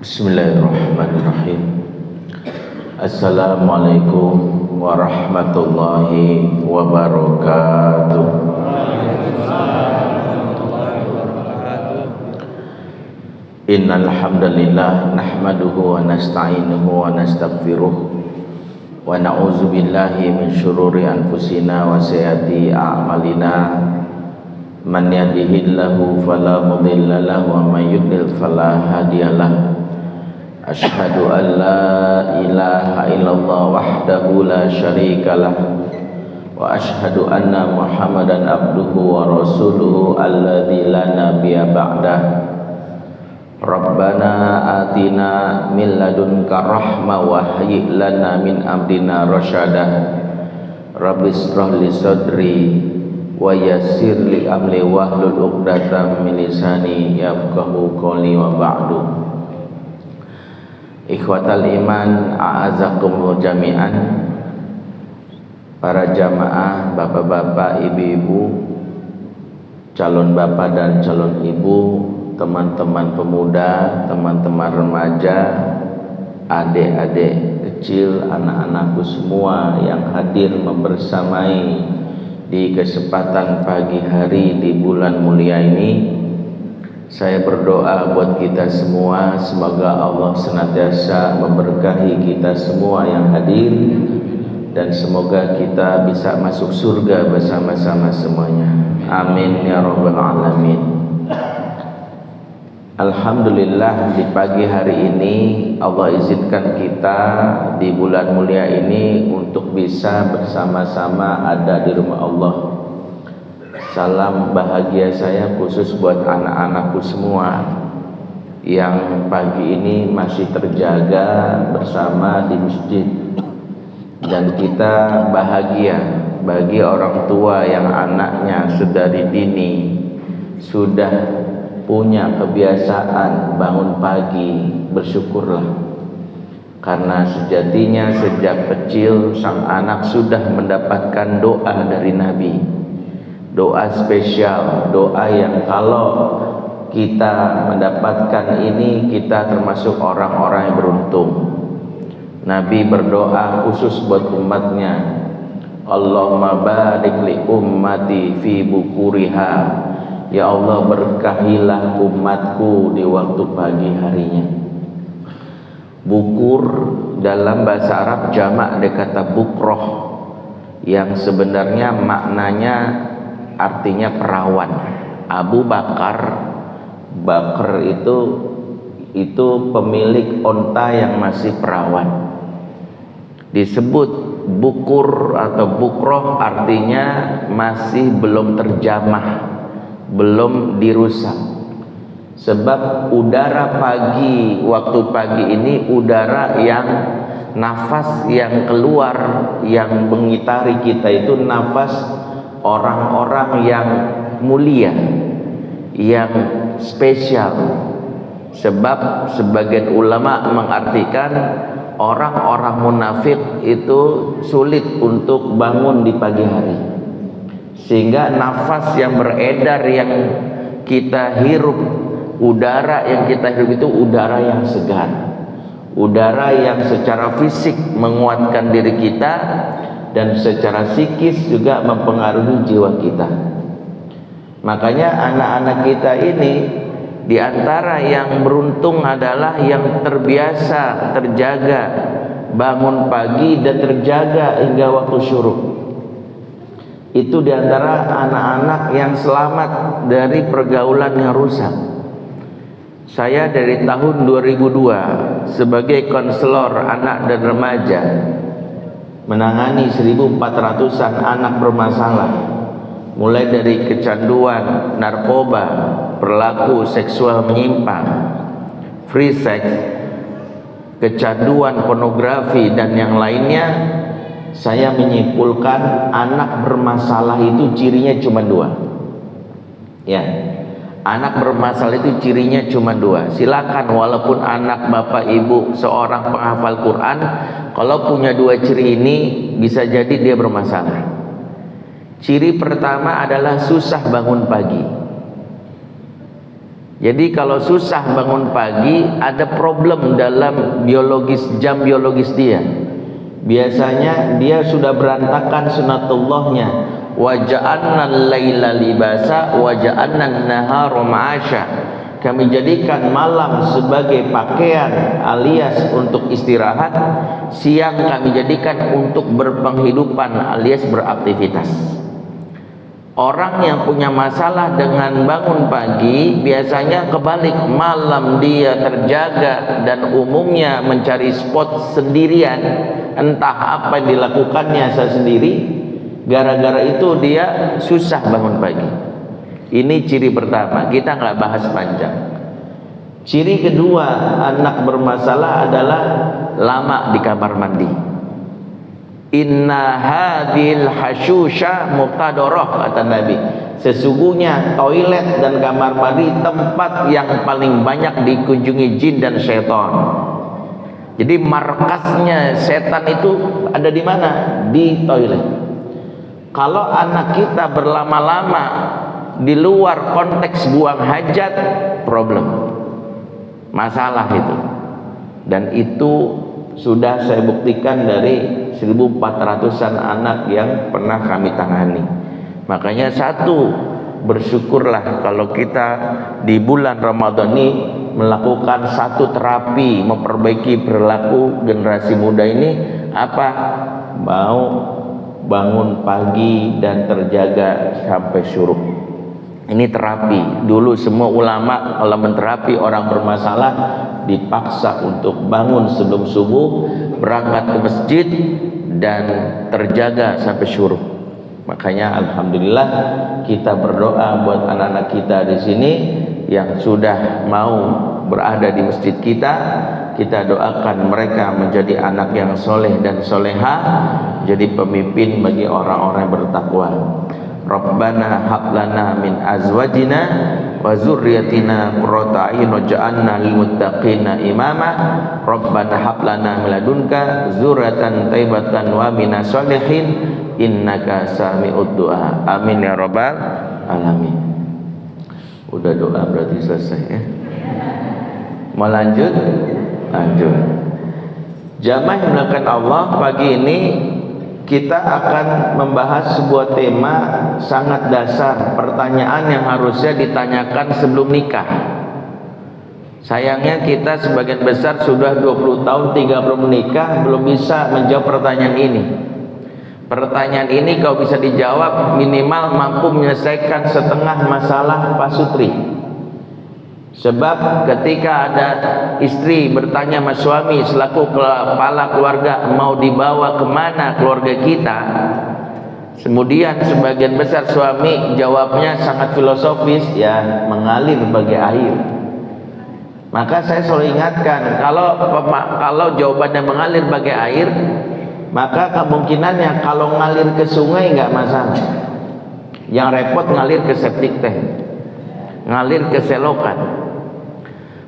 Bismillahirrahmanirrahim. Assalamualaikum warahmatullahi wabarakatuh. Innal hamdalillah nahmaduhu wa nasta'inuhu wa nastaghfiruh wa na'udzu billahi min syururi anfusina wa sayyiati a'malina. Man yahdihillahu fala mudilla lahu wa may yudlil fala hadiyalah. Asyhadu an la ilaha illallah wahdahu la syarikalah wa asyhadu anna Muhammadan abduhu wa rasuluhu alladzi la nabiyya ba'dah. Rabbana atina min ladunka rahmah wa hayyi lana min amrina rasyadah. Rabbis shrah li sadri wa yassir li amri wahlul 'uqdatam min lisani yafqahu qawli wa ba'du. Ikhwatal iman, a'azakumullah jami'an. Para jamaah, bapak-bapak, ibu-ibu, calon bapak dan calon ibu, teman-teman pemuda, teman-teman remaja, adik-adik kecil, anak-anakku semua yang hadir membersamai di kesempatan pagi hari di bulan mulia ini. Saya berdoa buat kita semua, semoga Allah senantiasa memberkahi kita semua yang hadir, dan semoga kita bisa masuk surga bersama-sama semuanya. Amin ya rabbal alamin. Alhamdulillah, di pagi hari ini Allah izinkan kita di bulan mulia ini untuk bisa bersama-sama ada di rumah Allah. Salam bahagia saya khusus buat anak-anakku semua yang pagi ini masih terjaga bersama di masjid. Dan kita bahagia bagi orang tua yang anaknya sedari dini sudah punya kebiasaan bangun pagi. Bersyukurlah, karena sejatinya sejak kecil sang anak sudah mendapatkan doa dari Nabi. Doa spesial, doa yang kalau kita mendapatkan ini, kita termasuk orang-orang yang beruntung. Nabi berdoa khusus buat umatnya, Allahumma barik li ummati fi bukuriha. Ya Allah, berkahilah umatku di waktu pagi harinya. Bukur dalam bahasa Arab jamak dari kata bukroh, yang sebenarnya maknanya artinya perawan. Abu Bakar, Bakar itu pemilik onta yang masih perawan. Disebut bukur atau bukroh artinya masih belum terjamah, belum dirusak. Sebab udara pagi, waktu pagi ini udara yang nafas yang keluar, yang mengitari kita itu nafas orang-orang yang mulia, yang spesial. Sebab sebagian ulama mengartikan orang-orang munafik itu sulit untuk bangun di pagi hari, sehingga nafas yang beredar yang kita hirup, udara yang kita hirup itu udara yang segar, udara yang secara fisik menguatkan diri kita, dan secara psikis juga mempengaruhi jiwa kita. Makanya anak-anak kita ini di antara yang beruntung adalah yang terbiasa terjaga bangun pagi dan terjaga hingga waktu syuruk. Itu di antara anak-anak yang selamat dari pergaulan yang rusak. Saya dari tahun 2002 sebagai konselor anak dan remaja menangani 1.400-an anak bermasalah, mulai dari kecanduan narkoba, perilaku seksual menyimpang, free sex, kecanduan pornografi dan yang lainnya. Saya menyimpulkan anak bermasalah itu cirinya cuma dua. Ya, anak bermasalah itu cirinya cuma dua. Silakan, walaupun anak bapak ibu seorang penghafal Quran, kalau punya dua ciri ini bisa jadi dia bermasalah. Ciri pertama adalah susah bangun pagi. Jadi kalau susah bangun pagi, ada problem dalam jam biologis dia. Biasanya dia sudah berantakan sunatullahnya. Wa ja'alna al-laila libasa wa ja'alna an-nahara ma'asya. Kami jadikan malam sebagai pakaian alias untuk istirahat, siang kami jadikan untuk berpenghidupan alias beraktivitas. Orang yang punya masalah dengan bangun pagi biasanya kebalik, malam dia terjaga dan umumnya mencari spot sendirian, entah apa yang dilakukannya sendiri. Gara-gara itu dia susah bangun pagi. Ini ciri pertama, kita nggak bahas panjang. Ciri kedua anak bermasalah adalah lama di kamar mandi. Inna hadhil hasyusha muqtadarah, kata Nabi. Sesungguhnya toilet dan kamar mandi tempat yang paling banyak dikunjungi jin dan syaitan. Jadi markasnya setan itu ada di mana? Di toilet. Kalau anak kita berlama-lama di luar konteks buang hajat, problem, masalah itu. Dan itu sudah saya buktikan dari 1.400-an anak yang pernah kami tangani. Makanya bersyukurlah kalau kita di bulan Ramadan ini melakukan satu terapi memperbaiki perilaku generasi muda ini, apa? Mau bangun pagi dan terjaga sampai syuruk. Ini terapi. Dulu semua ulama kalau menterapi orang bermasalah dipaksa untuk bangun sebelum subuh, berangkat ke masjid dan terjaga sampai syuruk. Makanya alhamdulillah kita berdoa buat anak-anak kita di sini yang sudah mau berada di masjid kita. Kita doakan mereka menjadi anak yang soleh dan soleha, jadi pemimpin bagi orang-orang yang bertakwa. Rabbana hablana min azwajina wa zurriyatina qurrata a'yun waj'alna lil muttaqina imama. Rabbana hablana min ladunka dzurriatan thayyibatan wa minas sholihin innaka sami'ud du'a. Amin ya rabbal alamin. Udah doa berarti selesai ya. Mau lanjut? Lanjut. Jamaah yang dimuliakan Allah, pagi ini kita akan membahas sebuah tema sangat dasar, pertanyaan yang harusnya ditanyakan sebelum nikah. Sayangnya kita sebagian besar sudah 20 tahun 30 menikah belum bisa menjawab pertanyaan ini. Pertanyaan ini kalau bisa dijawab minimal mampu menyelesaikan setengah masalah pasutri. Sebab ketika ada istri bertanya sama suami selaku kepala keluarga, mau dibawa kemana keluarga kita, kemudian sebagian besar suami jawabnya sangat filosofis, ya mengalir bagai air. Maka saya selalu ingatkan, kalau jawabannya mengalir bagai air, maka kemungkinannya kalau ngalir ke sungai nggak masalah. Yang repot ngalir ke septic tank, ngalir ke selokan.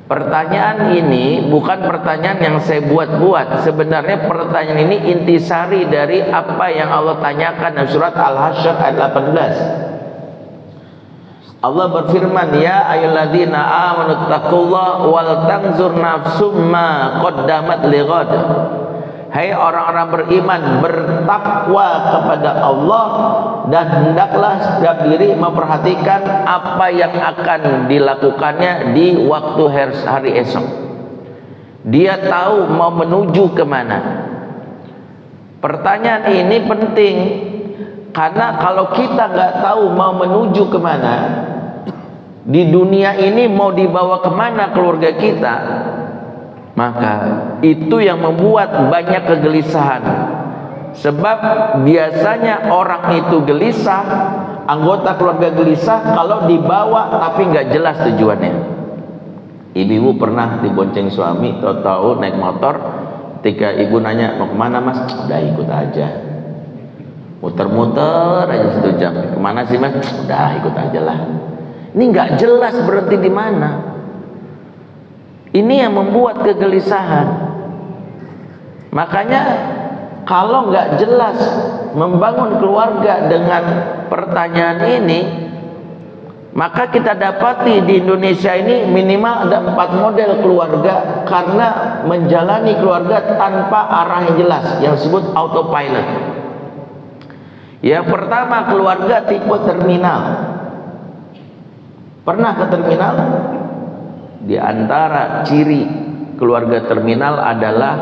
Pertanyaan ini bukan pertanyaan yang saya buat-buat. Sebenarnya pertanyaan ini intisari dari apa yang Allah tanyakan dalam surat Al-Hasyr ayat 18. Allah berfirman, ya ayyuhalladzina amanu taqullaha wal tanzur nafsum ma qaddamat lighad. Hai orang-orang beriman, bertakwa kepada Allah dan hendaklah setiap diri memperhatikan apa yang akan dilakukannya di waktu hari esok. Dia tahu mau menuju kemana. Pertanyaan ini penting karena kalau kita nggak tahu mau menuju kemana, di dunia ini mau dibawa kemana keluarga kita, maka itu yang membuat banyak kegelisahan. Sebab biasanya orang itu gelisah, anggota keluarga gelisah kalau dibawa tapi nggak jelas tujuannya. Ibu pernah dibonceng suami, tahu-tahu naik motor, ketika ibu nanya mau kemana mas, udah ikut aja, muter-muter aja 1 jam. Kemana sih mas? Udah ikut aja lah. Ini nggak jelas berhenti di mana. Ini yang membuat kegelisahan. Makanya kalau nggak jelas membangun keluarga dengan pertanyaan ini, Maka kita dapati di Indonesia ini minimal ada 4 model keluarga karena menjalani keluarga tanpa arah yang jelas, yang disebut autopilot. Yang pertama, keluarga tipe terminal. Pernah ke terminal? Di antara ciri keluarga terminal adalah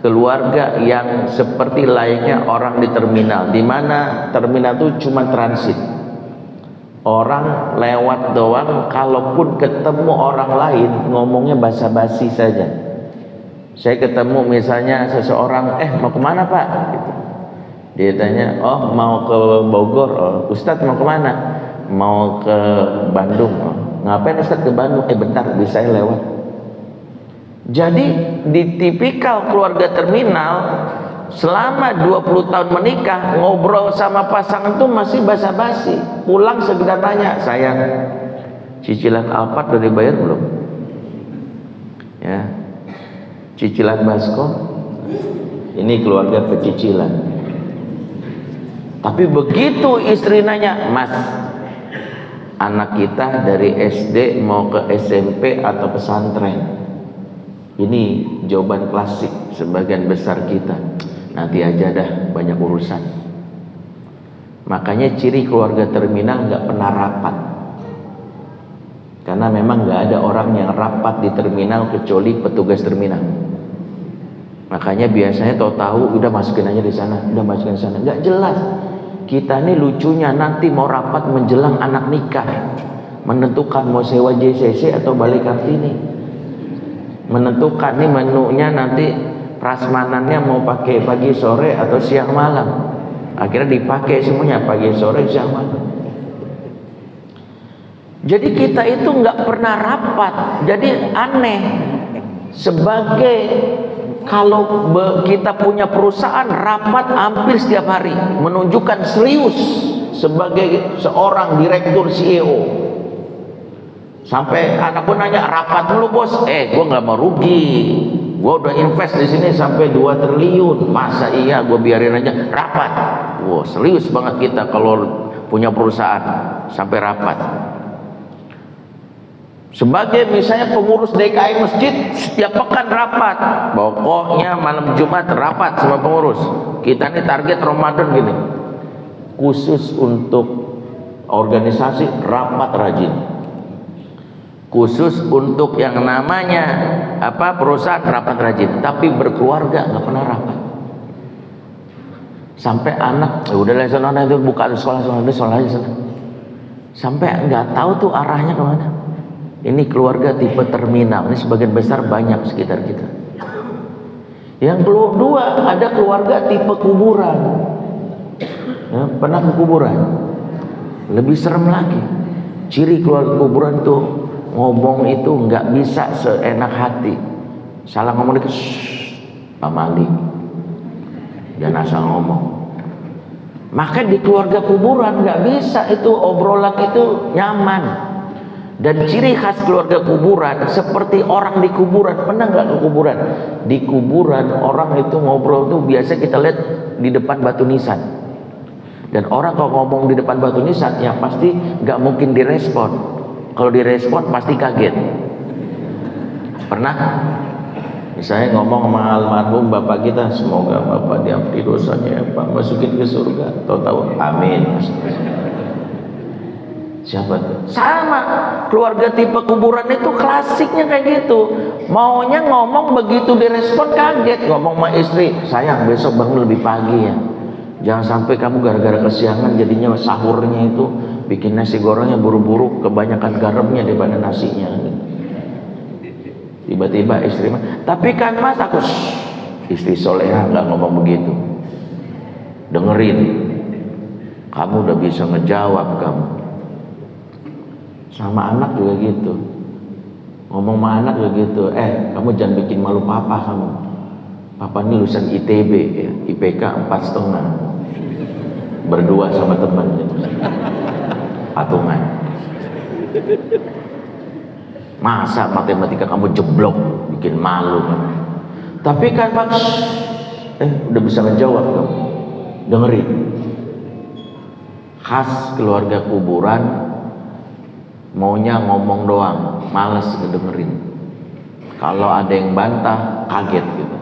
keluarga yang seperti layaknya orang di terminal, di mana terminal itu cuma transit. Orang lewat doang, kalaupun ketemu orang lain ngomongnya basa-basi saja. Saya ketemu misalnya seseorang, mau kemana Pak? Gitu. Dia tanya, oh mau ke Bogor. Oh, Ustadz mau kemana? Mau ke Bandung. Oh, ngapain Ustadz ke Bandung? Bentar, bisa saya lewat. Jadi di tipikal keluarga terminal, selama 20 tahun menikah, ngobrol sama pasangan tuh masih basa-basi. Pulang sekedar nanya, sayang, cicilan Alphard udah dibayar belum? Ya, cicilan baskom. Ini keluarga pecicilan. Tapi begitu istri nanya, Mas, anak kita dari SD mau ke SMP atau pesantren. Ini jawaban klasik sebagian besar kita. Nanti aja dah, banyak urusan. Makanya ciri keluarga terminal nggak pernah rapat. Karena memang nggak ada orang yang rapat di terminal kecuali petugas terminal. Makanya biasanya tahu udah masukin aja di sana, udah masukin di sana. Nggak jelas. Kita ini lucunya nanti mau rapat menjelang anak nikah, menentukan mau sewa JCC atau balik Kartini, menentukan nih menunya nanti prasmanannya mau pakai pagi sore atau siang malam. Akhirnya dipakai semuanya pagi sore siang malam. Jadi kita itu nggak pernah rapat. Jadi aneh. Sebagai kalau kita punya perusahaan rapat hampir setiap hari, menunjukkan serius sebagai seorang direktur CEO. Sampai anak pun nanya, rapat dulu bos. Gue nggak mau rugi. Gue udah invest di sini sampai 2 triliun. Masa iya gue biarin aja rapat? Wah, serius banget kita kalau punya perusahaan sampai rapat. Sebagai misalnya pengurus DKI masjid, setiap pekan rapat. Pokoknya malam Jumat rapat sama pengurus. Kita nih target Ramadan gini. Khusus untuk organisasi rapat rajin. Khusus untuk yang namanya perusahaan rapat rajin, tapi berkeluarga nggak pernah rapat. Sampai anak udahlah sana itu buka sekolah aja sana. Sampai nggak tahu tuh arahnya kemana. Ini keluarga tipe terminal. Ini sebagian besar banyak sekitar kita. Yang kedua, ada keluarga tipe kuburan. Ya, pernah ke kuburan? Lebih serem lagi. Ciri keluarga kuburan tuh ngomong itu nggak bisa seenak hati. Salah ngomong dikit, Pak Malik, jangan asal ngomong. Maka di keluarga kuburan nggak bisa itu obrolan itu nyaman. Dan ciri khas keluarga kuburan seperti orang di kuburan. Pernah nggak ke kuburan? Di kuburan orang itu ngobrol tuh biasa kita lihat di depan batu nisan. Dan orang kalau ngomong di depan batu nisan, ya pasti nggak mungkin direspon. Kalau direspon pasti kaget. Pernah? Misalnya ngomong sama almarhum bapak kita, semoga bapak diampuni dosanya, Pak, masukin ke surga. Tahu-tahu amin. Siapa tuh? Sama. Keluarga tipe kuburan itu klasiknya kayak gitu. Maunya ngomong begitu direspon kaget. Ngomong sama istri, sayang besok bangun lebih pagi ya. Jangan sampai kamu gara-gara kesiangan jadinya sahurnya itu bikin nasi gorengnya buru-buru, kebanyakan garamnya daripada nasinya. Tiba-tiba istri, tapi kan mas aku, istri soleha nggak ngomong begitu. Dengerin, kamu udah bisa ngejawab kamu. Sama anak juga gitu. Ngomong sama anak juga gitu. Kamu jangan bikin malu papa kamu. Papa ini lulusan ITB ya, IPK 4,5. Berdua sama temannya. Patungan. Masa matematika kamu jeblok, bikin malu kamu. Tapi kan Pak, udah bisa ngejawab kamu. Dengerin. Khas keluarga kuburan, maunya ngomong doang, males ngedengerin. Kalau ada yang bantah, kaget gitu.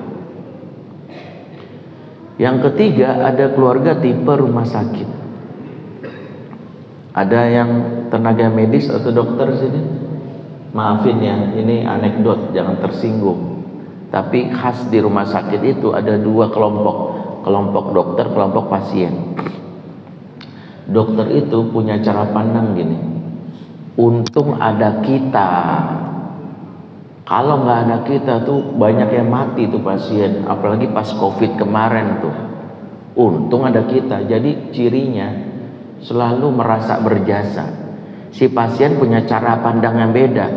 Yang ketiga, ada keluarga tipe rumah sakit. Ada yang tenaga medis atau dokter sini? Maafin ya, ini anekdot, jangan tersinggung. Tapi khas di rumah sakit itu ada dua kelompok, kelompok dokter, kelompok pasien. Dokter itu punya cara pandang gini, untung ada kita. Kalau nggak ada kita tuh banyak yang mati tuh pasien, apalagi pas COVID kemarin tuh. Untung ada kita, jadi cirinya selalu merasa berjasa. Si pasien punya cara pandang yang beda.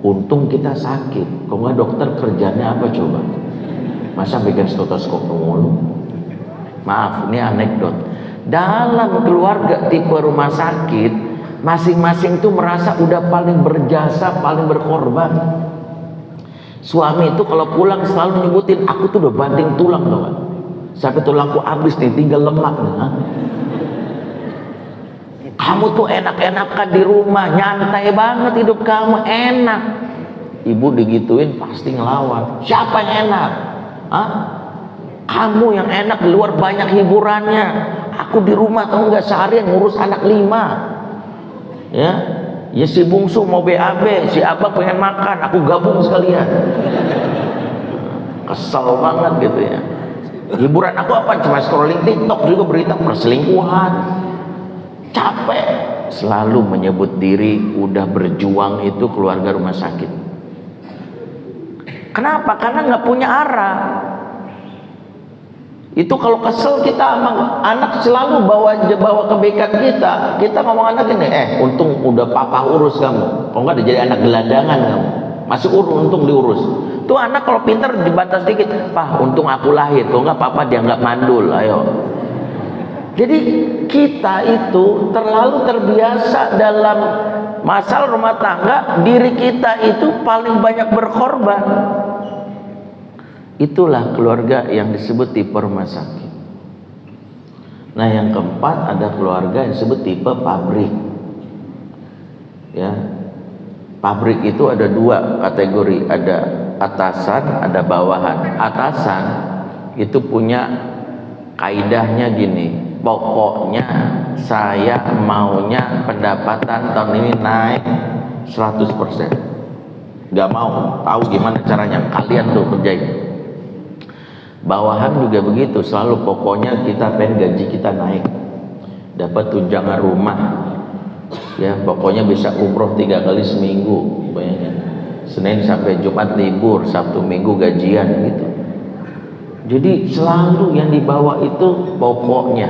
Untung kita sakit, kok nggak dokter kerjanya apa coba? Masa bikin stetoskop mulu? Maaf, ini anekdot. Dalam keluarga tipe rumah sakit, masing-masing tuh merasa udah paling berjasa, paling berkorban. Suami itu kalau pulang selalu nyebutin, aku tuh udah banting tulang tuh kan, sampai tulangku habis nih, tinggal lemak nih. Kamu tuh enak-enakan di rumah, nyantai banget hidup kamu, enak. Ibu digituin pasti ngelawan. Siapa yang enak? Hah? Kamu yang enak, di luar banyak hiburannya. Aku di rumah tahu nggak, seharian ngurus anak 5. Ya si bungsu mau BAB, si abang pengen makan, aku gabung sekalian. Kesel banget gitu ya. Hiburan aku apa? Cuma scrolling TikTok, juga berita perselingkuhan. Capek selalu menyebut diri udah berjuang, itu keluarga rumah sakit. Kenapa? Karena nggak punya arah. Itu kalau kesel kita sama anak selalu bawa kebaikan kita. Kita ngomong anak ini, untung udah papa urus kamu. Kalau nggak udah jadi anak gelandangan kamu. Masih untung diurus. Tuh anak kalau pintar dibatas dikit, Pak, untung aku lahir. Kalau nggak papa dianggap mandul. Ayo. Jadi kita itu terlalu terbiasa dalam masalah rumah tangga, diri kita itu paling banyak berkorban. Itulah keluarga yang disebut tipe rumah sakit. Nah, yang keempat ada keluarga yang disebut tipe pabrik. Ya, pabrik itu ada dua kategori, ada atasan, ada bawahan. Atasan itu punya kaidahnya gini, pokoknya saya maunya pendapatan tahun ini naik 100%. Gak mau, tahu gimana caranya, kalian tuh kerjain. Bawahan juga begitu, selalu pokoknya kita pengen gaji kita naik, dapat tunjangan rumah, ya pokoknya bisa umroh 3 kali seminggu, bayangin, Senin sampai Jumat libur, Sabtu Minggu gajian gitu. Jadi selalu yang dibawa itu pokoknya.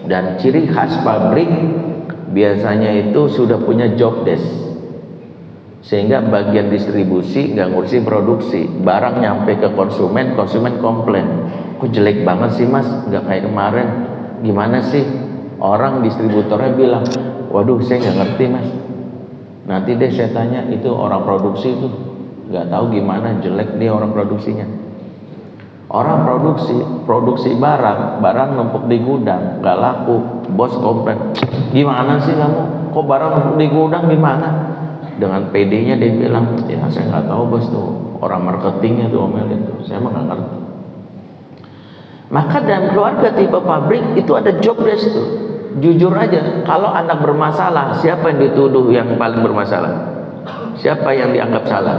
Dan ciri khas pabrik biasanya itu sudah punya job desk, sehingga bagian distribusi nggak ngurusin produksi, barang nyampe ke konsumen, konsumen komplain, kok jelek banget sih mas, nggak kayak kemarin. Gimana sih? Orang distributornya bilang, waduh saya nggak ngerti mas, nanti deh saya tanya itu orang produksi itu, nggak tahu gimana, jelek dia orang produksinya. Orang produksi barang numpuk di gudang, nggak laku, bos komplain, gimana sih kamu, kok barang numpuk di gudang, gimana? Dengan PD-nya dia bilang, ya saya nggak tahu bos, tuh orang marketingnya tuh omelin tuh, saya mah nggak ngerti. Maka dalam keluarga tipe pabrik itu ada job desk tuh. Jujur aja, kalau anak bermasalah, siapa yang dituduh yang paling bermasalah? Siapa yang dianggap salah?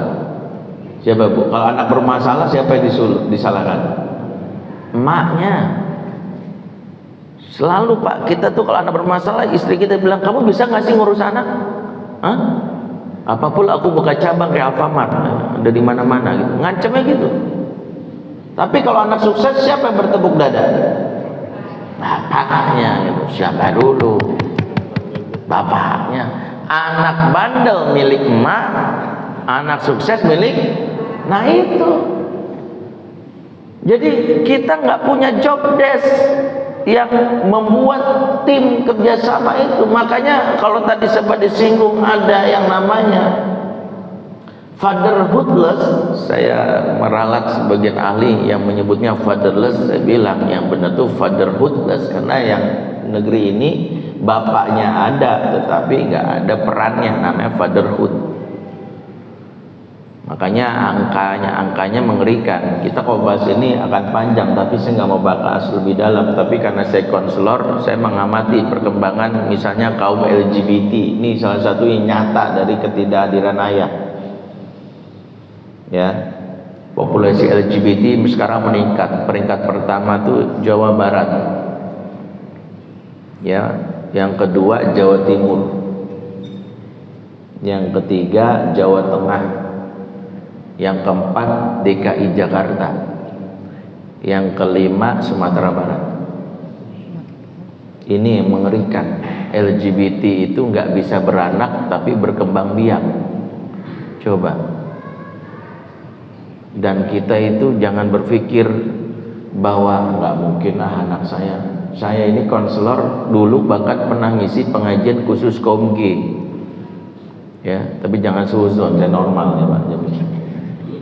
Siapa bu? Kalau anak bermasalah, siapa yang disalahkan? Emaknya. Selalu pak, kita tuh kalau anak bermasalah, istri kita bilang, kamu bisa nggak sih ngurus anak? Hah? Apapun aku buka cabang kayak Alfamart, ada di mana-mana gitu, ngancamnya gitu. Tapi kalau anak sukses, siapa yang bertepuk dada? Bapaknya gitu. Siapa dulu? Bapaknya. Anak bandel milik emak, anak sukses milik. Nah itu. Jadi kita nggak punya job desk yang membuat tim kerjasama itu. Makanya kalau tadi sempat disinggung ada yang namanya fatherhoodless, saya meralat sebagian ahli yang menyebutnya fatherless, saya bilang yang benar tuh fatherhoodless, karena yang negeri ini bapaknya ada tetapi nggak ada perannya, namanya fatherhood. Makanya angkanya mengerikan. Kita kalau bahas ini akan panjang, tapi saya nggak mau bahas lebih dalam. Tapi karena saya konselor, saya mengamati perkembangan misalnya kaum LGBT. Ini salah satu yang nyata dari ketidakhadiran ayah. Ya, populasi LGBT sekarang meningkat. Peringkat pertama tuh Jawa Barat. Ya, yang kedua Jawa Timur. Yang ketiga Jawa Tengah. Yang keempat DKI Jakarta, yang kelima Sumatera Barat. Ini yang mengerikan. LGBT itu nggak bisa beranak tapi berkembang biak. Coba. Dan kita itu jangan berpikir bahwa nggak mungkin lah anak saya. Saya ini konselor dulu bahkan pernah ngisi pengajian khusus kaum G. Ya, tapi jangan suzon, saya normal ya Pak.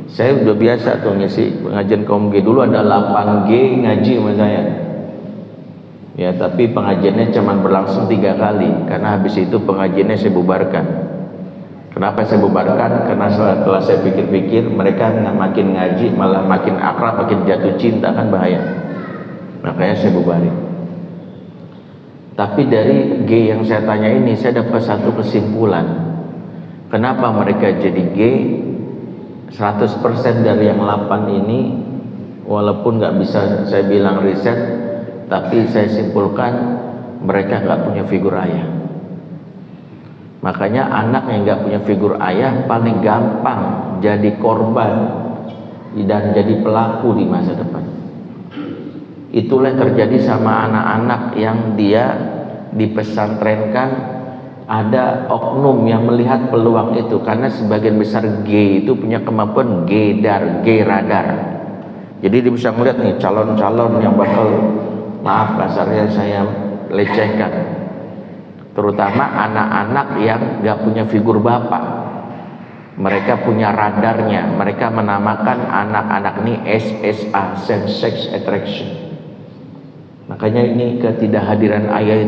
Saya udah biasa tuh ngisi pengajian kaum G. Dulu ada 8 G ngaji sama saya. Ya, tapi pengajiannya cuma berlangsung 3 kali, karena habis itu pengajiannya saya bubarkan. Kenapa saya bubarkan? Karena setelah saya pikir-pikir, mereka makin ngaji malah makin akrab, makin jatuh cinta, kan bahaya. Makanya saya bubarin. Tapi dari G yang saya tanya ini, saya dapat satu kesimpulan. Kenapa mereka jadi G? 100% dari yang 8 ini, walaupun nggak bisa saya bilang riset, tapi saya simpulkan mereka nggak punya figur ayah. Makanya anak yang nggak punya figur ayah paling gampang jadi korban dan jadi pelaku di masa depan. Itulah yang terjadi sama anak-anak yang dia dipesantrenkan. Ada oknum yang melihat peluang itu, karena sebagian besar G itu punya kemampuan G radar. Jadi dia bisa melihat nih calon-calon yang bakal, maaf kasarnya saya lecehkan, terutama anak-anak yang gak punya figur bapak. Mereka punya radarnya. Mereka menamakan anak-anak ini SSA, Same Sex Attraction. Makanya ini ketidakhadiran ayah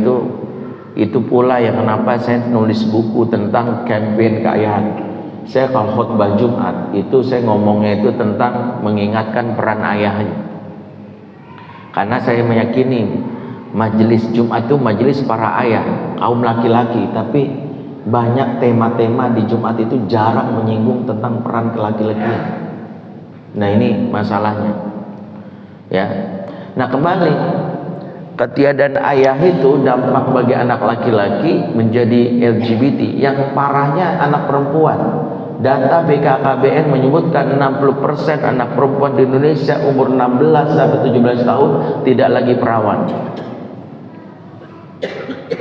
itu pula yang kenapa saya nulis buku tentang campaign keayahan. Saya kalau khutbah Jumat itu saya ngomongnya itu tentang mengingatkan peran ayahnya. Karena saya meyakini majelis Jumat itu majelis para ayah, kaum laki-laki, tapi banyak tema-tema di Jumat itu jarang menyinggung tentang peran laki-lakian. Nah, ini masalahnya. Ya. Nah, kembali, ketiadaan ayah itu dampak bagi anak laki-laki menjadi LGBT. Yang parahnya anak perempuan. Data BKKBN menyebutkan 60% anak perempuan di Indonesia umur 16 sampai 17 tahun tidak lagi perawan.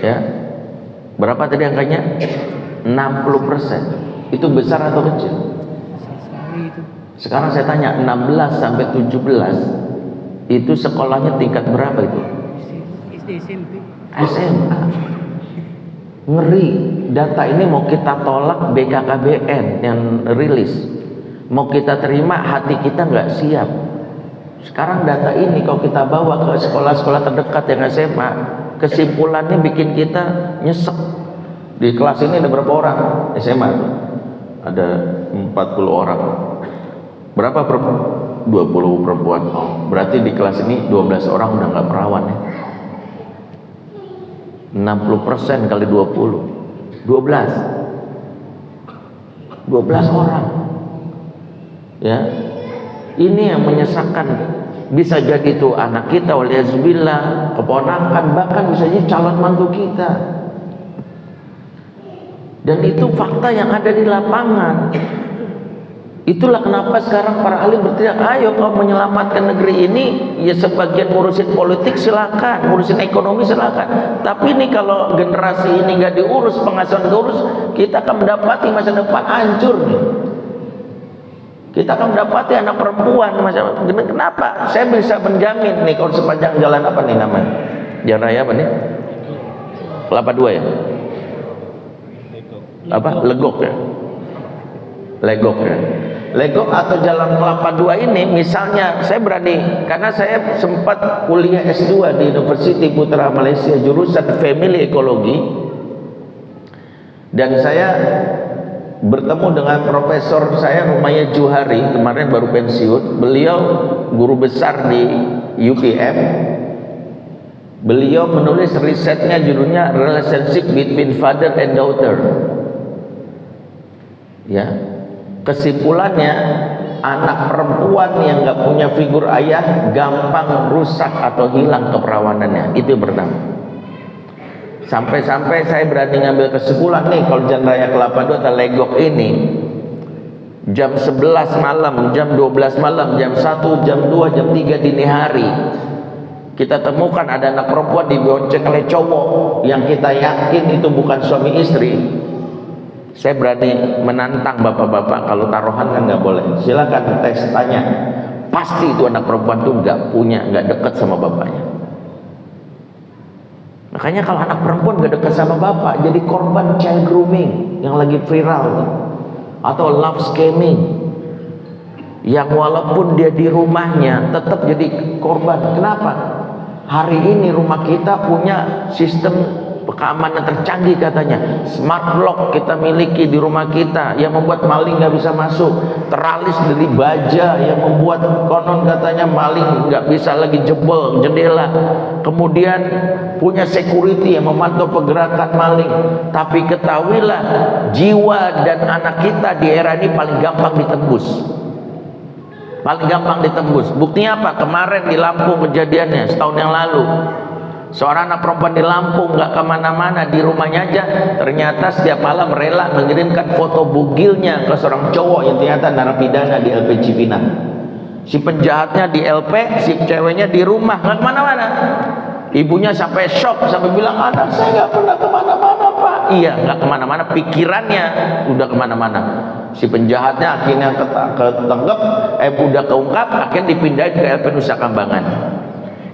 Ya. Berapa tadi angkanya? 60%. Itu besar atau kecil? Sekarang saya tanya, 16 sampai 17 itu sekolahnya tingkat berapa itu? SMA. Ngeri. Data ini mau kita tolak BKKBN yang rilis, mau kita terima hati kita nggak siap. Sekarang data ini kalau kita bawa ke sekolah-sekolah terdekat yang SMA, kesimpulannya bikin kita nyesek. Di kelas ini ada berapa orang SMA? Ada 40 orang. Berapa perempuan? 20 perempuan. Berarti di kelas ini 12 orang udah nggak perawan ya. 60% kali 20, 12 orang. Ya, ini yang menyesakkan. Bisa jadi itu anak kita, waliyahzubillah, keponakan, bahkan bisa jadi calon mantu kita. Dan itu fakta yang ada di lapangan. Itulah kenapa sekarang para ahli berteriak, ayo kau menyelamatkan negeri ini. Ya, sebagian ngurusin politik silakan, ngurusin ekonomi silakan. Tapi ini kalau generasi ini nggak diurus, pengasuhan diurus, kita akan mendapati masa depan hancur nih. Kita akan mendapati anak perempuan kenapa? Saya bisa menjamin nih, kalau sepanjang jalan apa nih namanya? Jalan raya apa nih? Kelapa 2 ya? Apa? Legok ya? Legok ya? Legok atau Jalan Kelapa 2 ini misalnya saya berani, karena saya sempat kuliah S2 di University Putra Malaysia jurusan Family Ekologi, dan saya bertemu dengan profesor saya Rumayya Juhari, kemarin baru pensiun. Beliau guru besar di UPM. Beliau menulis risetnya, judulnya Relationship Between Father and Daughter. Ya, kesimpulannya anak perempuan yang nggak punya figur ayah gampang rusak atau hilang keperawanannya. Itu pertama. Sampai-sampai saya berani ngambil kesimpulan nih, kalau Jalan Raya Kelapa 2 atau Legok ini jam 11 malam, jam 12 malam, jam 1, jam 2, jam 3 dini hari, kita temukan ada anak perempuan dibonceng oleh cowok yang kita yakin itu bukan suami istri. Saya berani menantang bapak-bapak, kalau taruhan kan nggak boleh, silakan tes tanya, pasti itu anak perempuan tuh nggak dekat sama bapaknya. Makanya kalau anak perempuan nggak dekat sama bapak, jadi korban child grooming yang lagi viral, atau love scamming, yang walaupun dia di rumahnya tetap jadi korban. Kenapa? Hari ini rumah kita punya sistem keamanan tercanggih, katanya smart lock kita miliki di rumah kita, yang membuat maling nggak bisa masuk. Teralis dari baja yang membuat konon katanya maling nggak bisa lagi jebol jendela. Kemudian punya security yang memantau pergerakan maling. Tapi ketahuilah, jiwa dan anak kita di era ini paling gampang ditembus. Paling gampang ditembus. Buktinya apa? Kemarin di Lampung kejadiannya, setahun yang lalu. Seorang anak perempuan di Lampung nggak kemana-mana, di rumahnya aja, ternyata setiap malam rela mengirimkan foto bugilnya ke seorang cowok yang ternyata narapidana di LP Cipinang. Si penjahatnya di LP, si ceweknya di rumah, nggak kemana-mana. Ibunya sampai shock, sampai bilang, anak saya nggak pernah kemana-mana pak. Iya, nggak kemana-mana, pikirannya udah kemana-mana. Si penjahatnya akhirnya ketangkep, udah keungkap, akhirnya dipindahin ke LP Nusa Kambangan.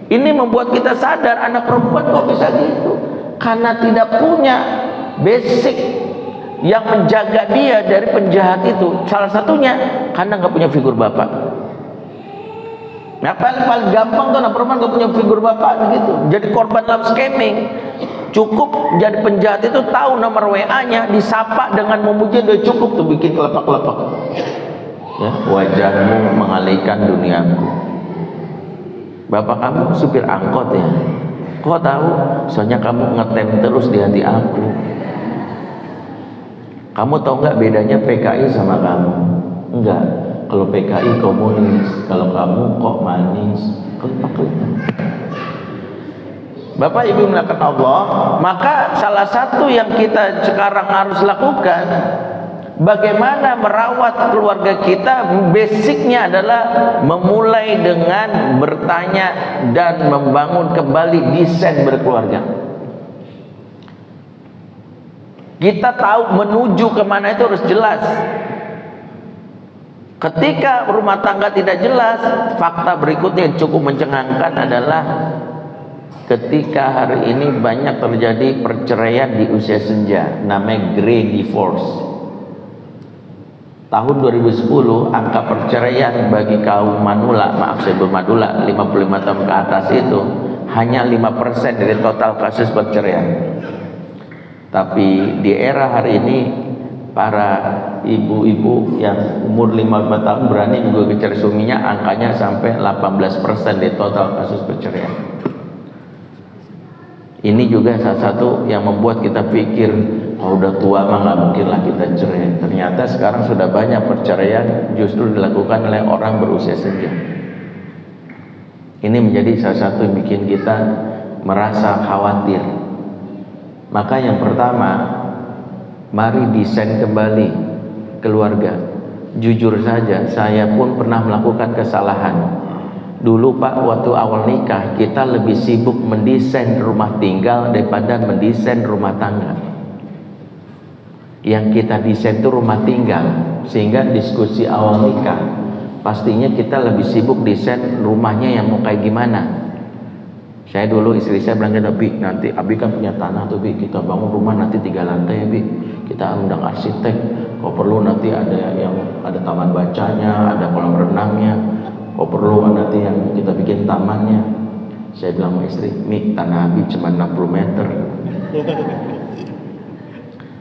Ini membuat kita sadar, anak perempuan kok bisa gitu, karena tidak punya basic yang menjaga dia dari penjahat itu. Salah satunya karena nggak punya figur bapak. Nah, paling gampang tuh anak perempuan nggak punya figur bapak gitu, jadi korban love scamming. Cukup jadi penjahat itu tahu nomor WA-nya, disapa dengan memuji, udah cukup tuh bikin kelepak-kelepak. Ya, wajahmu mengalihkan duniaku. Bapak kamu supir angkot ya? Kok tahu? Soalnya kamu ngetem terus di hati aku. Kamu tahu nggak bedanya PKI sama kamu? Enggak. Kalau PKI komunis, kalau kamu kok manis. Kelepak-kelepak. Bapak Ibu melakukan Allah, maka salah satu yang kita sekarang harus lakukan, bagaimana merawat keluarga kita. Basicnya adalah memulai dengan bertanya dan membangun kembali desain berkeluarga. Kita tahu menuju kemana itu harus jelas. Ketika rumah tangga tidak jelas, fakta berikutnya yang cukup mencengangkan adalah ketika hari ini banyak terjadi perceraian di usia senja, namanya grey divorce. Tahun 2010 angka perceraian bagi kaum manula, maaf saya Madula, 55 tahun ke atas itu hanya 5% dari total kasus perceraian. Tapi di era hari ini para ibu-ibu yang umur 55 tahun berani menggugat cerai suaminya, angkanya sampai 18% dari total kasus perceraian. Ini juga salah satu yang membuat kita pikir, kalau udah tua mah nggak mungkin lah kita cerai. Ternyata sekarang sudah banyak perceraian justru dilakukan oleh orang berusia senja. Ini menjadi salah satu yang bikin kita merasa khawatir. Maka yang pertama, mari desain kembali keluarga. Jujur saja, saya pun pernah melakukan kesalahan. Dulu Pak, waktu awal nikah kita lebih sibuk mendesain rumah tinggal daripada mendesain rumah tangga. Yang kita desain itu rumah tinggal, sehingga diskusi awal nikah pastinya kita lebih sibuk desain rumahnya yang mau kayak gimana. Saya dulu istri saya bilang, Bi, nanti Abi kan punya tanah tuh Bi, kita bangun rumah nanti 3 lantai ya Bi, kita undang arsitek, kok perlu nanti ada taman bacanya, ada kolam renangnya, kok perlu nanti yang kita bikin tamannya. Saya bilang sama istri, Mi, tanah Habib cuma 60 meter.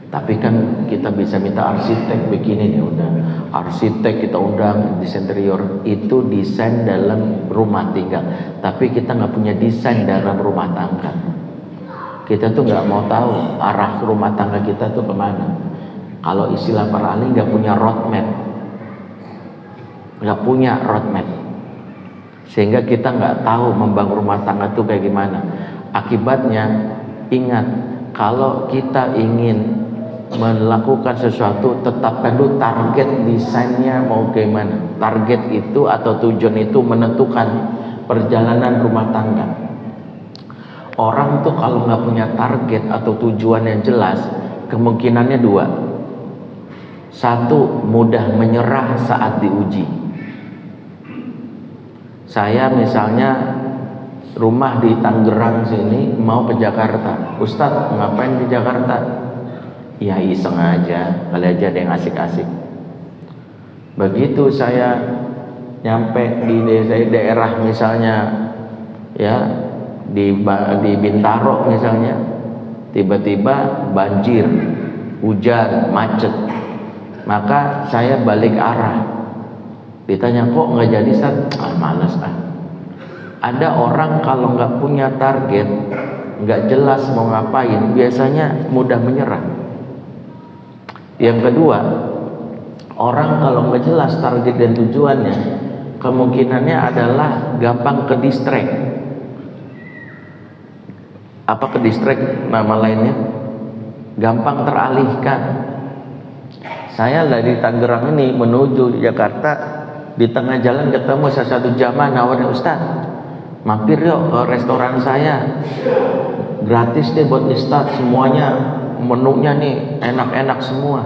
Tapi kan kita bisa minta arsitek bikinin, ya udah. Arsitek kita undang, desain interior, itu desain dalam rumah tinggal. Tapi kita nggak punya desain dalam rumah tangga. Kita tuh nggak mau tahu arah rumah tangga kita tuh kemana. Kalau istilah para ahli nggak punya roadmap, nggak punya roadmap, sehingga kita nggak tahu membangun rumah tangga tuh kayak gimana. Akibatnya, ingat, kalau kita ingin melakukan sesuatu, tetapkan dulu target desainnya mau gimana. Target itu atau tujuan itu menentukan perjalanan rumah tangga. Orang tuh kalau nggak punya target atau tujuan yang jelas, kemungkinannya dua. Satu, mudah menyerah saat diuji. Saya misalnya rumah di Tangerang sini, mau ke Jakarta. Ustadz, ngapain di Jakarta? Ya iseng aja, kali aja ada yang asik-asik. Begitu saya nyampe di daerah misalnya, ya di Bintaro misalnya, tiba-tiba banjir, hujan, macet. Maka saya balik arah. Ditanya, kok nggak jadi, Ustaz? Males ah. Ada orang kalau nggak punya target, nggak jelas mau ngapain, biasanya mudah menyerah. Yang kedua, orang kalau nggak jelas target dan tujuannya, kemungkinannya adalah gampang ke distract. Apa ke distract nama lainnya? Gampang teralihkan. Saya dari Tangerang ini menuju Jakarta, di tengah jalan ketemu salah satu jamaah nawarin, Ustaz, mampir yuk ke restoran saya, gratis deh buat Ustaz, semuanya menunya nih enak-enak semua.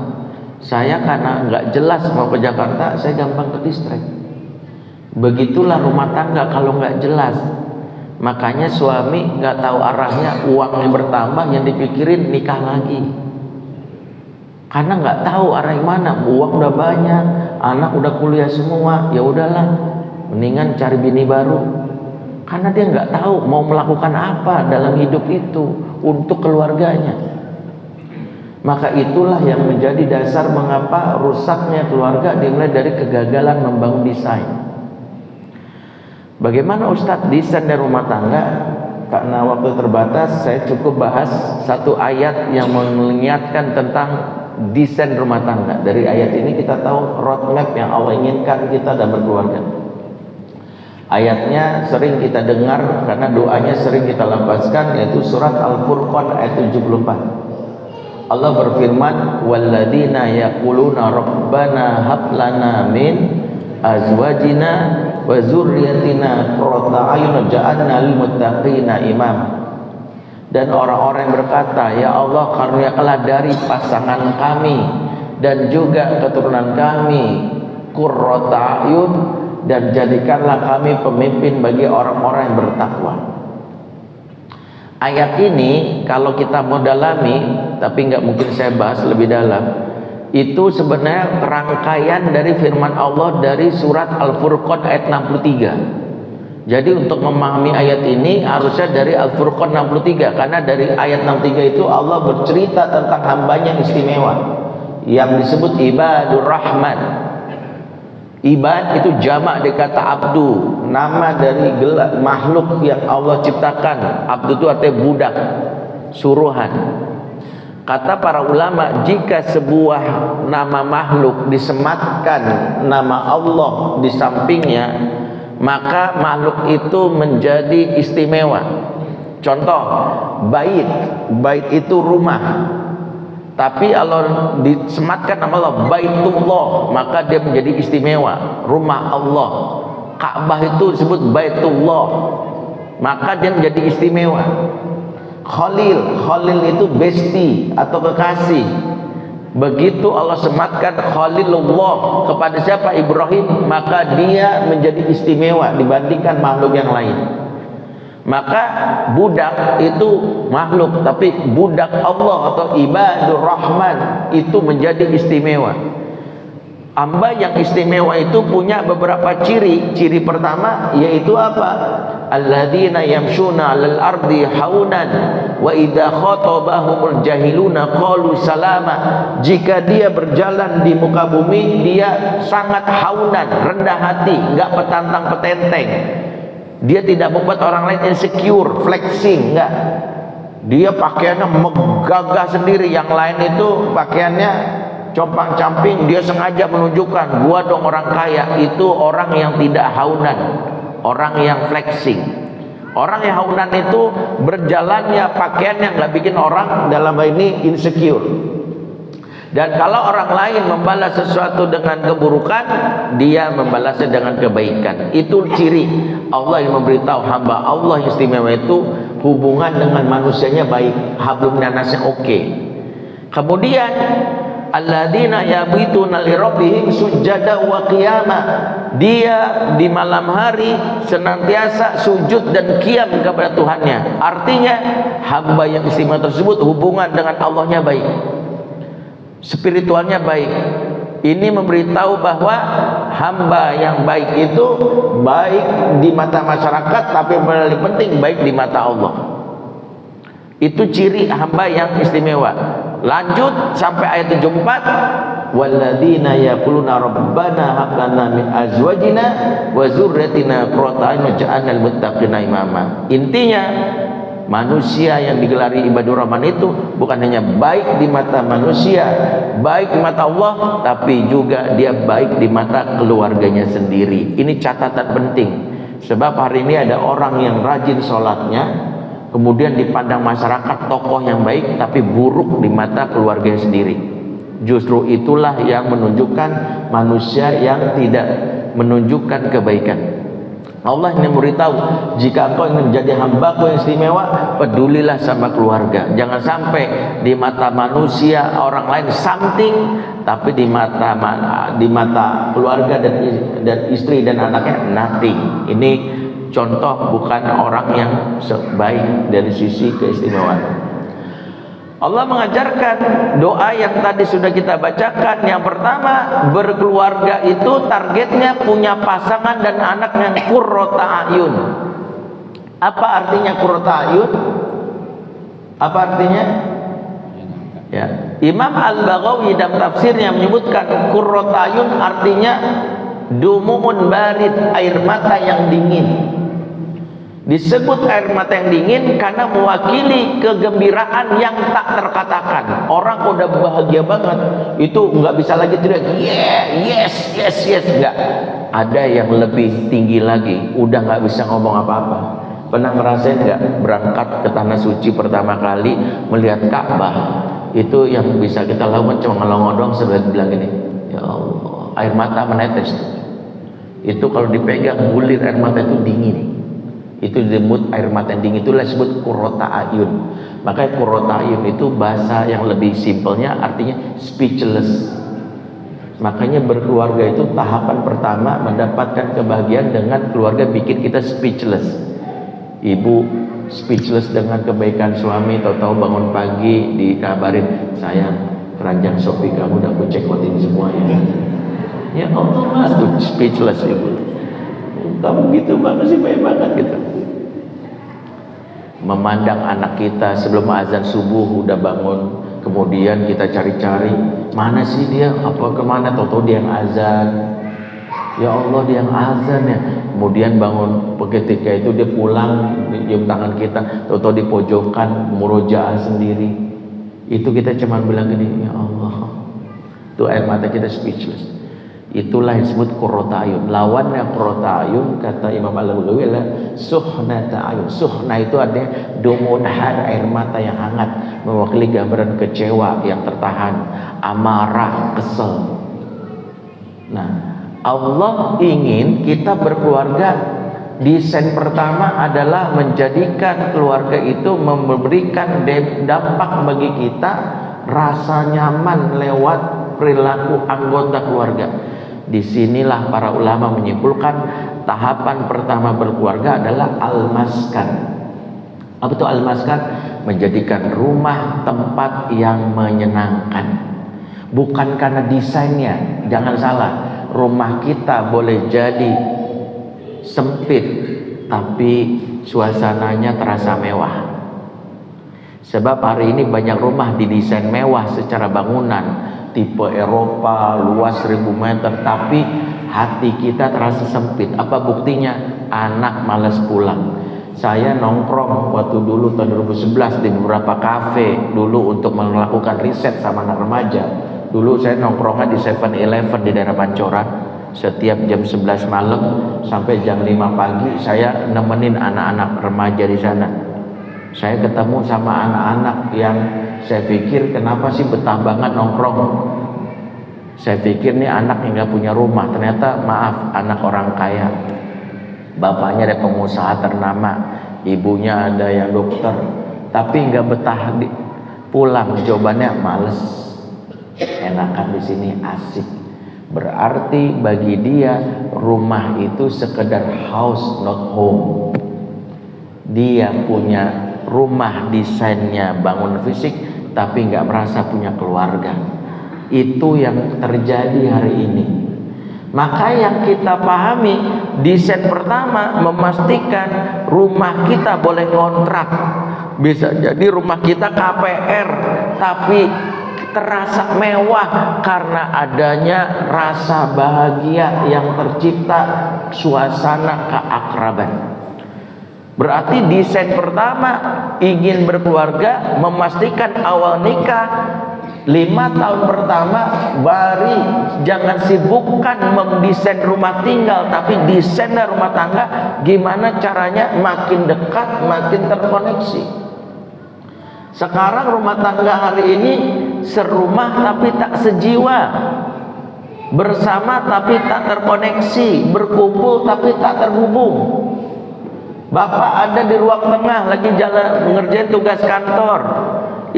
Saya karena nggak jelas mau ke Jakarta, saya gampang ke distract. Begitulah rumah tangga kalau nggak jelas. Makanya suami nggak tahu arahnya, uangnya bertambah, yang dipikirin nikah lagi. Karena nggak tahu arah yang mana, uang udah banyak, anak udah kuliah semua, ya udahlah, mendingan cari bini baru. Karena dia nggak tahu mau melakukan apa dalam hidup itu untuk keluarganya. Maka itulah yang menjadi dasar mengapa rusaknya keluarga dimulai dari kegagalan membangun desain. Bagaimana Ustadz desain dari rumah tangga? Karena waktu terbatas, saya cukup bahas satu ayat yang mengingatkan tentang desain rumah tangga. Dari ayat ini kita tahu roadmap yang Allah inginkan kita dan berkeluarga. Ayatnya sering kita dengar karena doanya sering kita lafazkan, yaitu surat Al-Furqan ayat 74. Allah berfirman, walladzina yaquluna rabbana hab lana min azwajina wa dzurriyyatina qurrata a'yun waj'alna lil muttaqina imama. Dan orang-orang yang berkata, ya Allah, karuniakanlah dari pasangan kami dan juga keturunan kami qurrata a'yun, dan jadikanlah kami pemimpin bagi orang-orang yang bertakwa. Ayat ini kalau kita mau dalami, tapi nggak mungkin saya bahas lebih dalam, itu sebenarnya rangkaian dari firman Allah dari surat Al-Furqan ayat 63. Jadi untuk memahami ayat ini harusnya dari Al-Furqan 63, karena dari ayat 63 itu Allah bercerita tentang hambanya yang istimewa yang disebut ibadur rahman. Ibad itu jamak dari kata abdu, nama dari makhluk yang Allah ciptakan. Abdu itu artinya budak, suruhan. Kata para ulama, jika sebuah nama makhluk disematkan nama Allah di sampingnya, maka makhluk itu menjadi istimewa. Contoh, bait itu rumah. Tapi kalau disematkan nama Allah Baitullah, maka dia menjadi istimewa, rumah Allah. Ka'bah itu disebut Baitullah, maka dia menjadi istimewa. Khalil itu besti atau kekasih. Begitu Allah sematkan Khalilullah kepada siapa? Ibrahim, maka dia menjadi istimewa dibandingkan makhluk yang lain. Maka budak itu makhluk, tapi budak Allah atau ibadur rahman itu menjadi istimewa. Hamba yang istimewa itu punya beberapa ciri. Ciri pertama yaitu apa? Alladzina yamshuna 'alal ardi haunan wa idza khatabahumul jahiluna qalu salama. Jika dia berjalan di muka bumi, dia sangat haunan, rendah hati, enggak petantang-petenteng. Dia tidak membuat orang lain insecure, flexing, enggak. Dia pakaiannya megagah sendiri, yang lain itu pakaiannya compang-camping. Dia sengaja menunjukkan, gua dong orang kaya. Itu orang yang tidak haunan, orang yang flexing. Orang yang haunan itu berjalannya pakaiannya nggak bikin orang dalam hal ini insecure. Dan kalau orang lain membalas sesuatu dengan keburukan, dia membalasnya dengan kebaikan. Itu ciri Allah yang memberitahu hamba Allah yang istimewa itu hubungan dengan manusianya baik, hablum minannasnya oke. Kemudian alladzina yabituna li rabbihim sujada wa qiyama. Dia di malam hari senantiasa sujud dan qiyam kepada Tuhannya. Artinya hamba yang istimewa tersebut hubungan dengan Allahnya baik, spiritualnya baik. Ini memberitahu bahwa hamba yang baik itu baik di mata masyarakat, tapi yang paling penting baik di mata Allah. Itu ciri hamba yang istimewa. Lanjut sampai ayat 74, walladzina yaquluna rabbana hab lana min azwajina wa dzurriyyatina qurrata a'yun waj'alna lil muttaqina imama. Intinya manusia yang digelari ibadur rahman itu bukan hanya baik di mata manusia, baik di mata Allah, tapi juga dia baik di mata keluarganya sendiri. Ini catatan penting, sebab hari ini ada orang yang rajin sholatnya, kemudian dipandang masyarakat tokoh yang baik, tapi buruk di mata keluarganya sendiri. Justru itulah yang menunjukkan manusia yang tidak menunjukkan kebaikan. Allah ini memberitahu, jika engkau ingin menjadi hambaku yang istimewa, pedulilah sama keluarga. Jangan sampai di mata manusia orang lain something, tapi di mata keluarga dan istri dan anaknya nothing. Ini contoh bukan orang yang baik dari sisi keistimewaan. Allah mengajarkan doa yang tadi sudah kita bacakan. Yang pertama, berkeluarga itu targetnya punya pasangan dan anak yang qurrata a'yun. Apa artinya qurrata a'yun? Apa artinya? Ya, Imam Al-Baghawi dalam tafsirnya menyebutkan qurrata a'yun artinya dumu'un barid, air mata yang dingin. Disebut air mata yang dingin karena mewakili kegembiraan yang tak terkatakan. Orang udah bahagia banget, itu nggak bisa lagi teriak yeah, yes, yes, yes, nggak. Ada yang lebih tinggi lagi, udah nggak bisa ngomong apa-apa. Pernah ngerasain nggak berangkat ke tanah suci pertama kali melihat Ka'bah? Itu yang bisa kita lakukan cuma ngelongok doang sambil bilang gini, ya Allah, air mata menetes. Itu kalau dipegang bulir air mata itu dingin. Itu disebut air mata yang dingin, itulah disebut qurrata a'yun. Makanya qurrata a'yun itu bahasa yang lebih simpelnya artinya speechless. Makanya berkeluarga itu tahapan pertama mendapatkan kebahagiaan dengan keluarga bikin kita speechless. Ibu speechless dengan kebaikan suami, tahu-tahu bangun pagi dikabarin, sayang keranjang Shopee kamu udah aku cekotin semuanya. Ya Allah, tuh speechless ibu. Kamu gitu banget sih, baik banget gitu. Memandang anak kita sebelum azan subuh udah bangun, kemudian kita cari-cari mana sih dia, apa kemana, tahu-tahu dia yang azan. Ya Allah, dia yang azan ya. Kemudian bangun ketika itu dia pulang, cium tangan kita, tahu-tahu di pojokan murojaah sendiri. Itu kita cuma bilang gini, ya Allah, itu air mata kita speechless. Itulah yang disebut qurrata a'yun. Lawannya qurrata a'yun kata Imam Al-Baghawi adalah suhnata a'yun. Suhna itu artinya dumun har, air mata yang hangat, mewakili gambaran kecewa yang tertahan, amarah, kesel. Nah, Allah ingin kita berkeluarga. Desain pertama adalah menjadikan keluarga itu memberikan dampak bagi kita rasa nyaman lewat perilaku anggota keluarga. Disinilah para ulama menyimpulkan tahapan pertama berkeluarga adalah al-maskan. Apa itu al-maskan? Menjadikan rumah tempat yang menyenangkan. Bukan karena desainnya, jangan salah. Rumah kita boleh jadi sempit, tapi suasananya terasa mewah. Sebab hari ini banyak rumah didesain mewah secara bangunan, tipe Eropa, luas 1000 meter, tapi hati kita terasa sempit. Apa buktinya? Anak malas pulang. Saya nongkrong waktu dulu tahun 2011 di beberapa kafe dulu untuk melakukan riset sama anak remaja. Dulu saya nongkrongnya di 7-Eleven di daerah Pancoran. Setiap jam 11 malam sampai jam 5 pagi saya nemenin anak-anak remaja di sana. Saya ketemu sama anak-anak yang saya pikir kenapa sih betah banget nongkrong. Saya pikir nih anak yang gak punya rumah, ternyata maaf, anak orang kaya. Bapaknya ada pengusaha ternama, ibunya ada yang dokter, tapi nggak betah pulang. Jawabannya males, enakan di sini, asik. Berarti bagi dia rumah itu sekedar house not home. Dia punya rumah desainnya bangun fisik, tapi nggak merasa punya keluarga. Itu yang terjadi hari ini. Maka yang kita pahami, desain pertama memastikan rumah kita boleh kontrak. Bisa jadi rumah kita KPR, tapi terasa mewah karena adanya rasa bahagia yang tercipta, suasana keakraban. Berarti desain pertama ingin berkeluarga, memastikan awal nikah 5 tahun pertama bari jangan sibukkan mendesain rumah tinggal, tapi desain rumah tangga gimana caranya makin dekat, makin terkoneksi. Sekarang rumah tangga hari ini serumah tapi tak sejiwa, bersama tapi tak terkoneksi, berkumpul tapi tak terhubung. Bapak ada di ruang tengah lagi jalan mengerjain tugas kantor,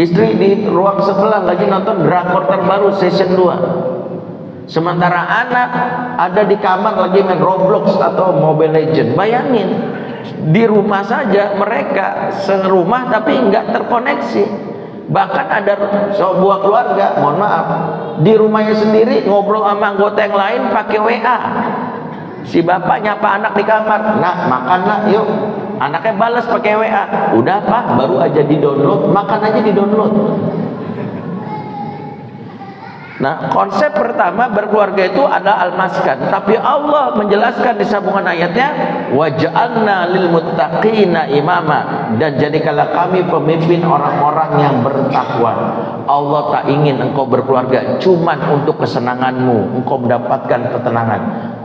istri di ruang sebelah lagi nonton drakor terbaru season 2. Sementara anak ada di kamar lagi main Roblox atau Mobile Legend. Bayangin, di rumah saja mereka serumah tapi nggak terkoneksi. Bahkan ada sebuah keluarga, mohon maaf, di rumahnya sendiri ngobrol sama anggota yang lain pakai WA. Si bapak nyapa anak di kamar, nak makan nak yuk. Anaknya balas pakai WA, udah pak baru aja di download, makan aja di download. Nah, konsep pertama berkeluarga itu ada al-maskan, tapi Allah menjelaskan di sambungan ayatnya, waj'alna lil muttaqina imama, dan jadikanlah kami pemimpin orang-orang yang bertakwa. Allah tak ingin engkau berkeluarga cuman untuk kesenanganmu, engkau mendapatkan ketenangan.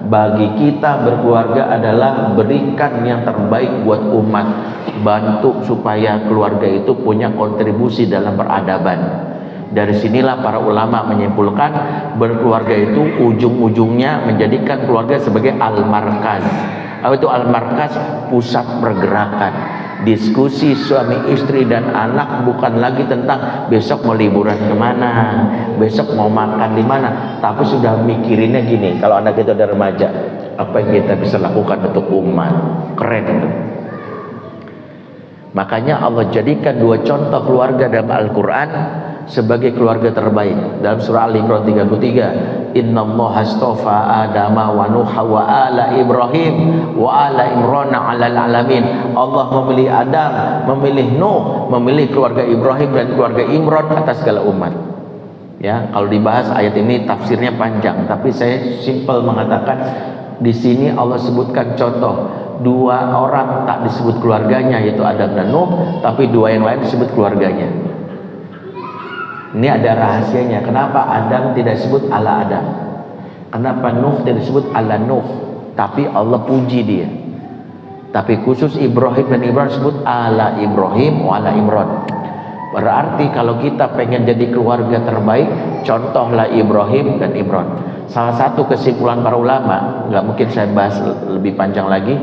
Bagi kita berkeluarga adalah berikan yang terbaik buat umat, bantu supaya keluarga itu punya kontribusi dalam peradaban. Dari sinilah para ulama menyimpulkan berkeluarga itu ujung-ujungnya menjadikan keluarga sebagai al-markaz. Apa itu al-markaz? Pusat pergerakan. Diskusi suami istri dan anak bukan lagi tentang besok mau liburan kemana, besok mau makan di mana, tapi sudah mikirinnya gini, kalau anak kita udah remaja, apa yang kita bisa lakukan untuk umat. Keren itu. Makanya Allah jadikan 2 contoh keluarga dalam Al-Quran sebagai keluarga terbaik. Dalam surah Al-Imran 33, innallaha astafa Adama wa Nuha wa ala Ibrahim wa ala Imran 'alal alamin. Allah memilih Adam, memilih Nuh, memilih keluarga Ibrahim dan keluarga Imran atas segala umat. Ya, kalau dibahas ayat ini tafsirnya panjang, tapi saya simpel mengatakan di sini Allah sebutkan contoh 2 orang tak disebut keluarganya, yaitu Adam dan Nuh, tapi 2 yang lain disebut keluarganya. Ini ada rahasianya. Kenapa Adam tidak disebut ala Adam? Kenapa Nuh tidak disebut ala Nuh? Tapi Allah puji dia. Tapi khusus Ibrahim dan Imran disebut ala Ibrahim wa ala Imran. Berarti kalau kita pengen jadi keluarga terbaik, contohlah Ibrahim dan Imran. Salah satu kesimpulan para ulama, nggak mungkin saya bahas lebih panjang lagi,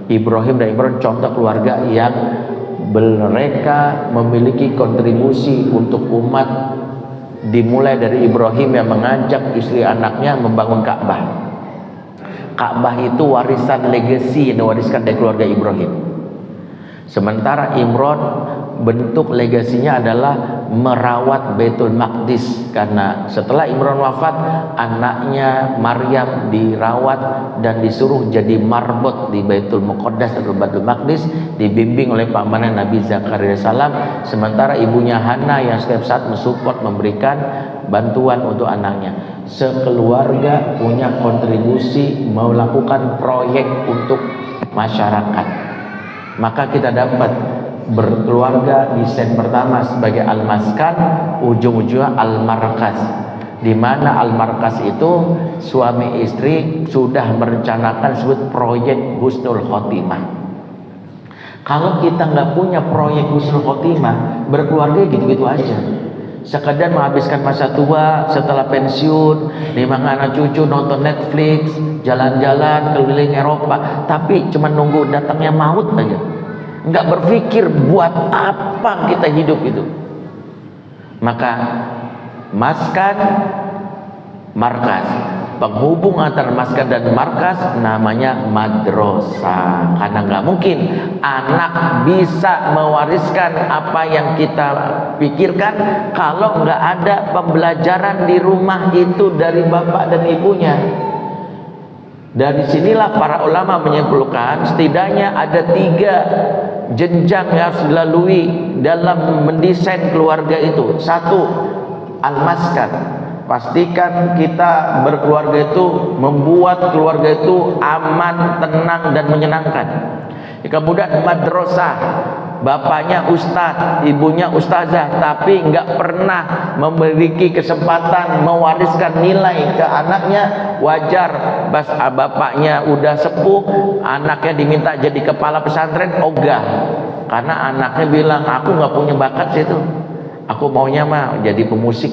Ibrahim dan Imran contoh keluarga yang mereka memiliki kontribusi untuk umat. Dimulai dari Ibrahim yang mengajak istri anaknya membangun Ka'bah. Ka'bah itu warisan legasi yang diwariskan dari keluarga Ibrahim. Sementara Imran bentuk legasinya adalah merawat Baitul Maqdis, karena setelah Imran wafat anaknya Maryam dirawat dan disuruh jadi marbot di Baitul Muqaddas atau Baitul Maqdis, dibimbing oleh pamannya Nabi Zakaria salam. Sementara ibunya Hana yang setiap saat mensupport, memberikan bantuan untuk anaknya. Sekeluarga punya kontribusi melakukan proyek untuk masyarakat. Maka kita dapat berkeluarga desain pertama sebagai al-maskan, ujung-ujungnya al-markas, di mana al-markas itu suami istri sudah merencanakan sebut proyek husnul khotimah. Kalau kita nggak punya proyek husnul khotimah, berkeluarga gitu-gitu aja, sekedar menghabiskan masa tua setelah pensiun, nimang anak cucu, nonton Netflix, jalan-jalan keliling Eropa, tapi cuma nunggu datangnya maut aja, nggak berpikir buat apa kita hidup itu. Maka maskan, markas, penghubung antara maskan dan markas namanya madrasah. Karena nggak mungkin anak bisa mewariskan apa yang kita pikirkan kalau nggak ada pembelajaran di rumah itu dari bapak dan ibunya. Dari sinilah para ulama menyimpulkan setidaknya ada 3 jenjang yang harus dilalui dalam mendesain keluarga itu. 1, al-maskan. Pastikan kita berkeluarga itu membuat keluarga itu aman, tenang dan menyenangkan. Kemudian madrasah, bapaknya ustadz, ibunya ustazah, tapi nggak pernah memiliki kesempatan mewariskan nilai ke anaknya. Wajar bapaknya udah sepuh, anaknya diminta jadi kepala pesantren, ogah, karena anaknya bilang aku nggak punya bakat situ, aku maunya mah jadi pemusik.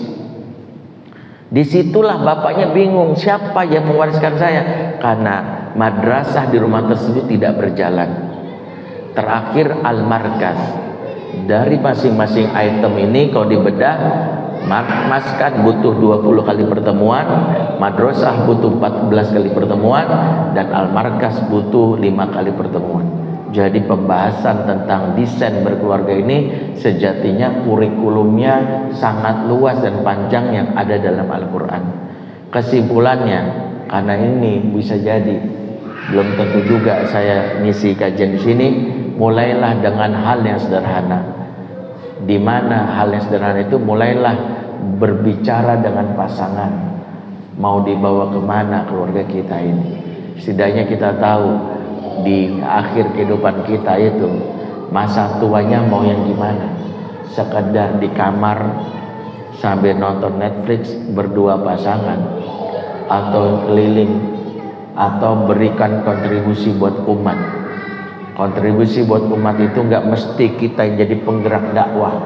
Disitulah bapaknya bingung, siapa yang mewariskan saya, karena madrasah di rumah tersebut tidak berjalan. Terakhir al-markas. Dari masing-masing item ini kalau dibedah, maskan butuh 20 kali pertemuan, madrasah butuh 14 kali pertemuan, dan al-markas butuh 5 kali pertemuan. Jadi pembahasan tentang desain berkeluarga ini sejatinya kurikulumnya sangat luas dan panjang yang ada dalam Al-Quran. Kesimpulannya, karena ini bisa jadi belum tentu juga saya ngisi kajian di sini, mulailah dengan hal yang sederhana. Di mana hal yang sederhana itu, mulailah berbicara dengan pasangan, mau dibawa kemana keluarga kita ini. Setidaknya kita tahu di akhir kehidupan kita itu masa tuanya mau yang gimana. Sekedar di kamar sambil nonton Netflix berdua pasangan, atau keliling, atau berikan kontribusi buat umat. Kontribusi buat umat itu nggak mesti kita yang jadi penggerak dakwah,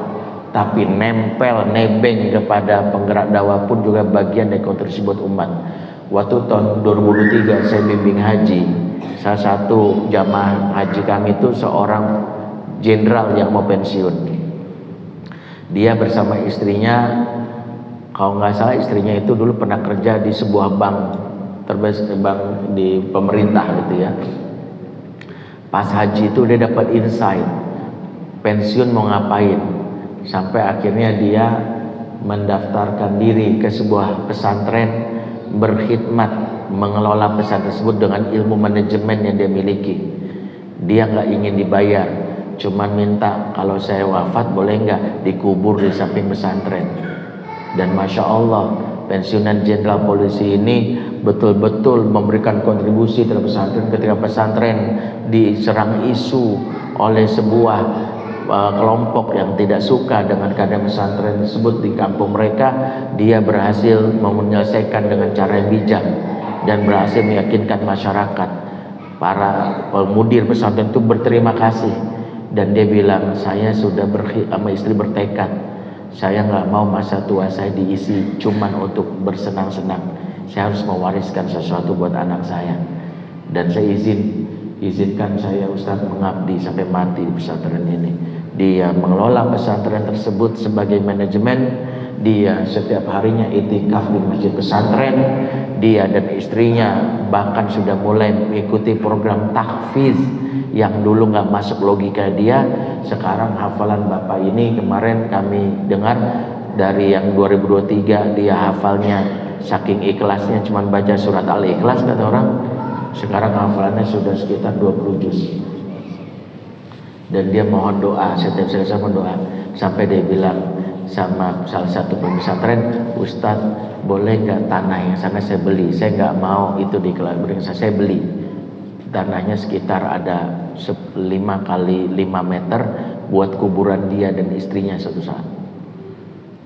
tapi nempel, nebeng kepada penggerak dakwah pun juga bagian dari kontribusi buat umat. Waktu tahun 2023 saya bimbing haji, salah satu jamaah haji kami itu seorang jenderal yang mau pensiun. Dia bersama istrinya, kalau nggak salah istrinya itu dulu pernah kerja di sebuah bank terbesar, bank di pemerintah gitu ya. Pas haji itu dia dapat insight pensiun mau ngapain, sampai akhirnya dia mendaftarkan diri ke sebuah pesantren, berkhidmat mengelola pesantren tersebut dengan ilmu manajemen yang dia miliki. Dia nggak ingin dibayar, cuman minta kalau saya wafat boleh nggak dikubur di samping pesantren. Dan masya Allah, pensiunan jenderal polisi ini betul-betul memberikan kontribusi terhadap pesantren. Ketika pesantren diserang isu oleh sebuah kelompok yang tidak suka dengan keadaan pesantren tersebut di kampung mereka, dia berhasil menyelesaikan dengan cara yang bijak dan berhasil meyakinkan masyarakat. Para pemudir pesantren itu berterima kasih, dan dia bilang, saya sudah sama istri bertekad, saya nggak mau masa tua saya diisi cuman untuk bersenang-senang, saya harus mewariskan sesuatu buat anak saya. Dan saya izinkan saya Ustadz mengabdi sampai mati di pesantren ini. Dia mengelola pesantren tersebut sebagai manajemen. Dia setiap harinya itikaf di masjid pesantren. Dia dan istrinya bahkan sudah mulai mengikuti program tahfiz yang dulu nggak masuk logika dia, sekarang hafalan bapak ini kemarin kami dengar dari yang 2023 dia hafalnya saking ikhlasnya cuman baca surat Al-Ikhlas kata orang, sekarang hafalannya sudah sekitar 20 juz. Dan dia mohon doa, setiap selesai mohon doa, sampai dia bilang sama salah satu pesantren, Ustadz boleh nggak tanah yang sana saya beli, saya nggak mau itu dikeluarkan, saya beli tanahnya sekitar ada 5 kali 5 meter buat kuburan dia dan istrinya suatu saat.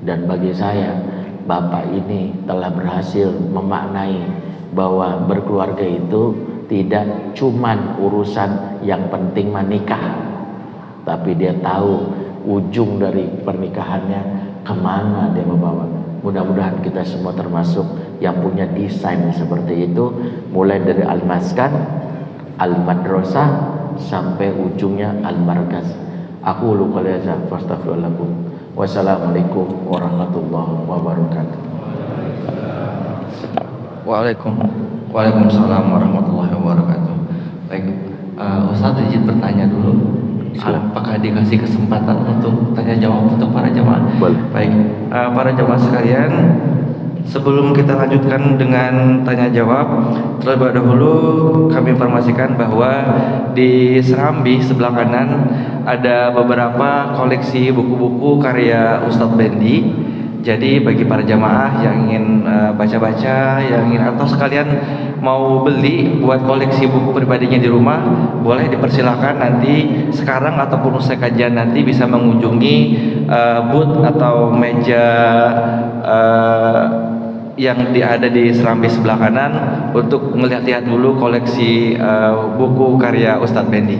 Dan bagi saya bapak ini telah berhasil memaknai bahwa berkeluarga itu tidak cuman urusan yang penting menikah, tapi dia tahu ujung dari pernikahannya kemana dia membawa. Mudah-mudahan kita semua termasuk yang punya desain seperti itu, mulai dari al-maskan, al-madrasah sampai ujungnya al-markaz. Aku lupa lihat, fastaghfirullahaladzim. Wassalamualaikum warahmatullahi wabarakatuh. Waalaikumsalam warahmatullahi wabarakatuh. Baik, Ustadz izin bertanya dulu. Apakah dikasih kesempatan untuk tanya jawab untuk para jamaah? Boleh. Baik, para jamaah sekalian, sebelum kita lanjutkan dengan tanya jawab, terlebih dahulu kami informasikan bahwa di Serambi sebelah kanan ada beberapa koleksi buku-buku karya Ustadz Bendi. Jadi bagi para jamaah yang ingin baca-baca, yang ingin atau sekalian mau beli buat koleksi buku pribadinya di rumah, boleh dipersilahkan nanti sekarang ataupun usai kajian nanti bisa mengunjungi booth atau meja yang ada di Serambi sebelah kanan untuk melihat-lihat dulu koleksi buku karya Ustadz Bendi.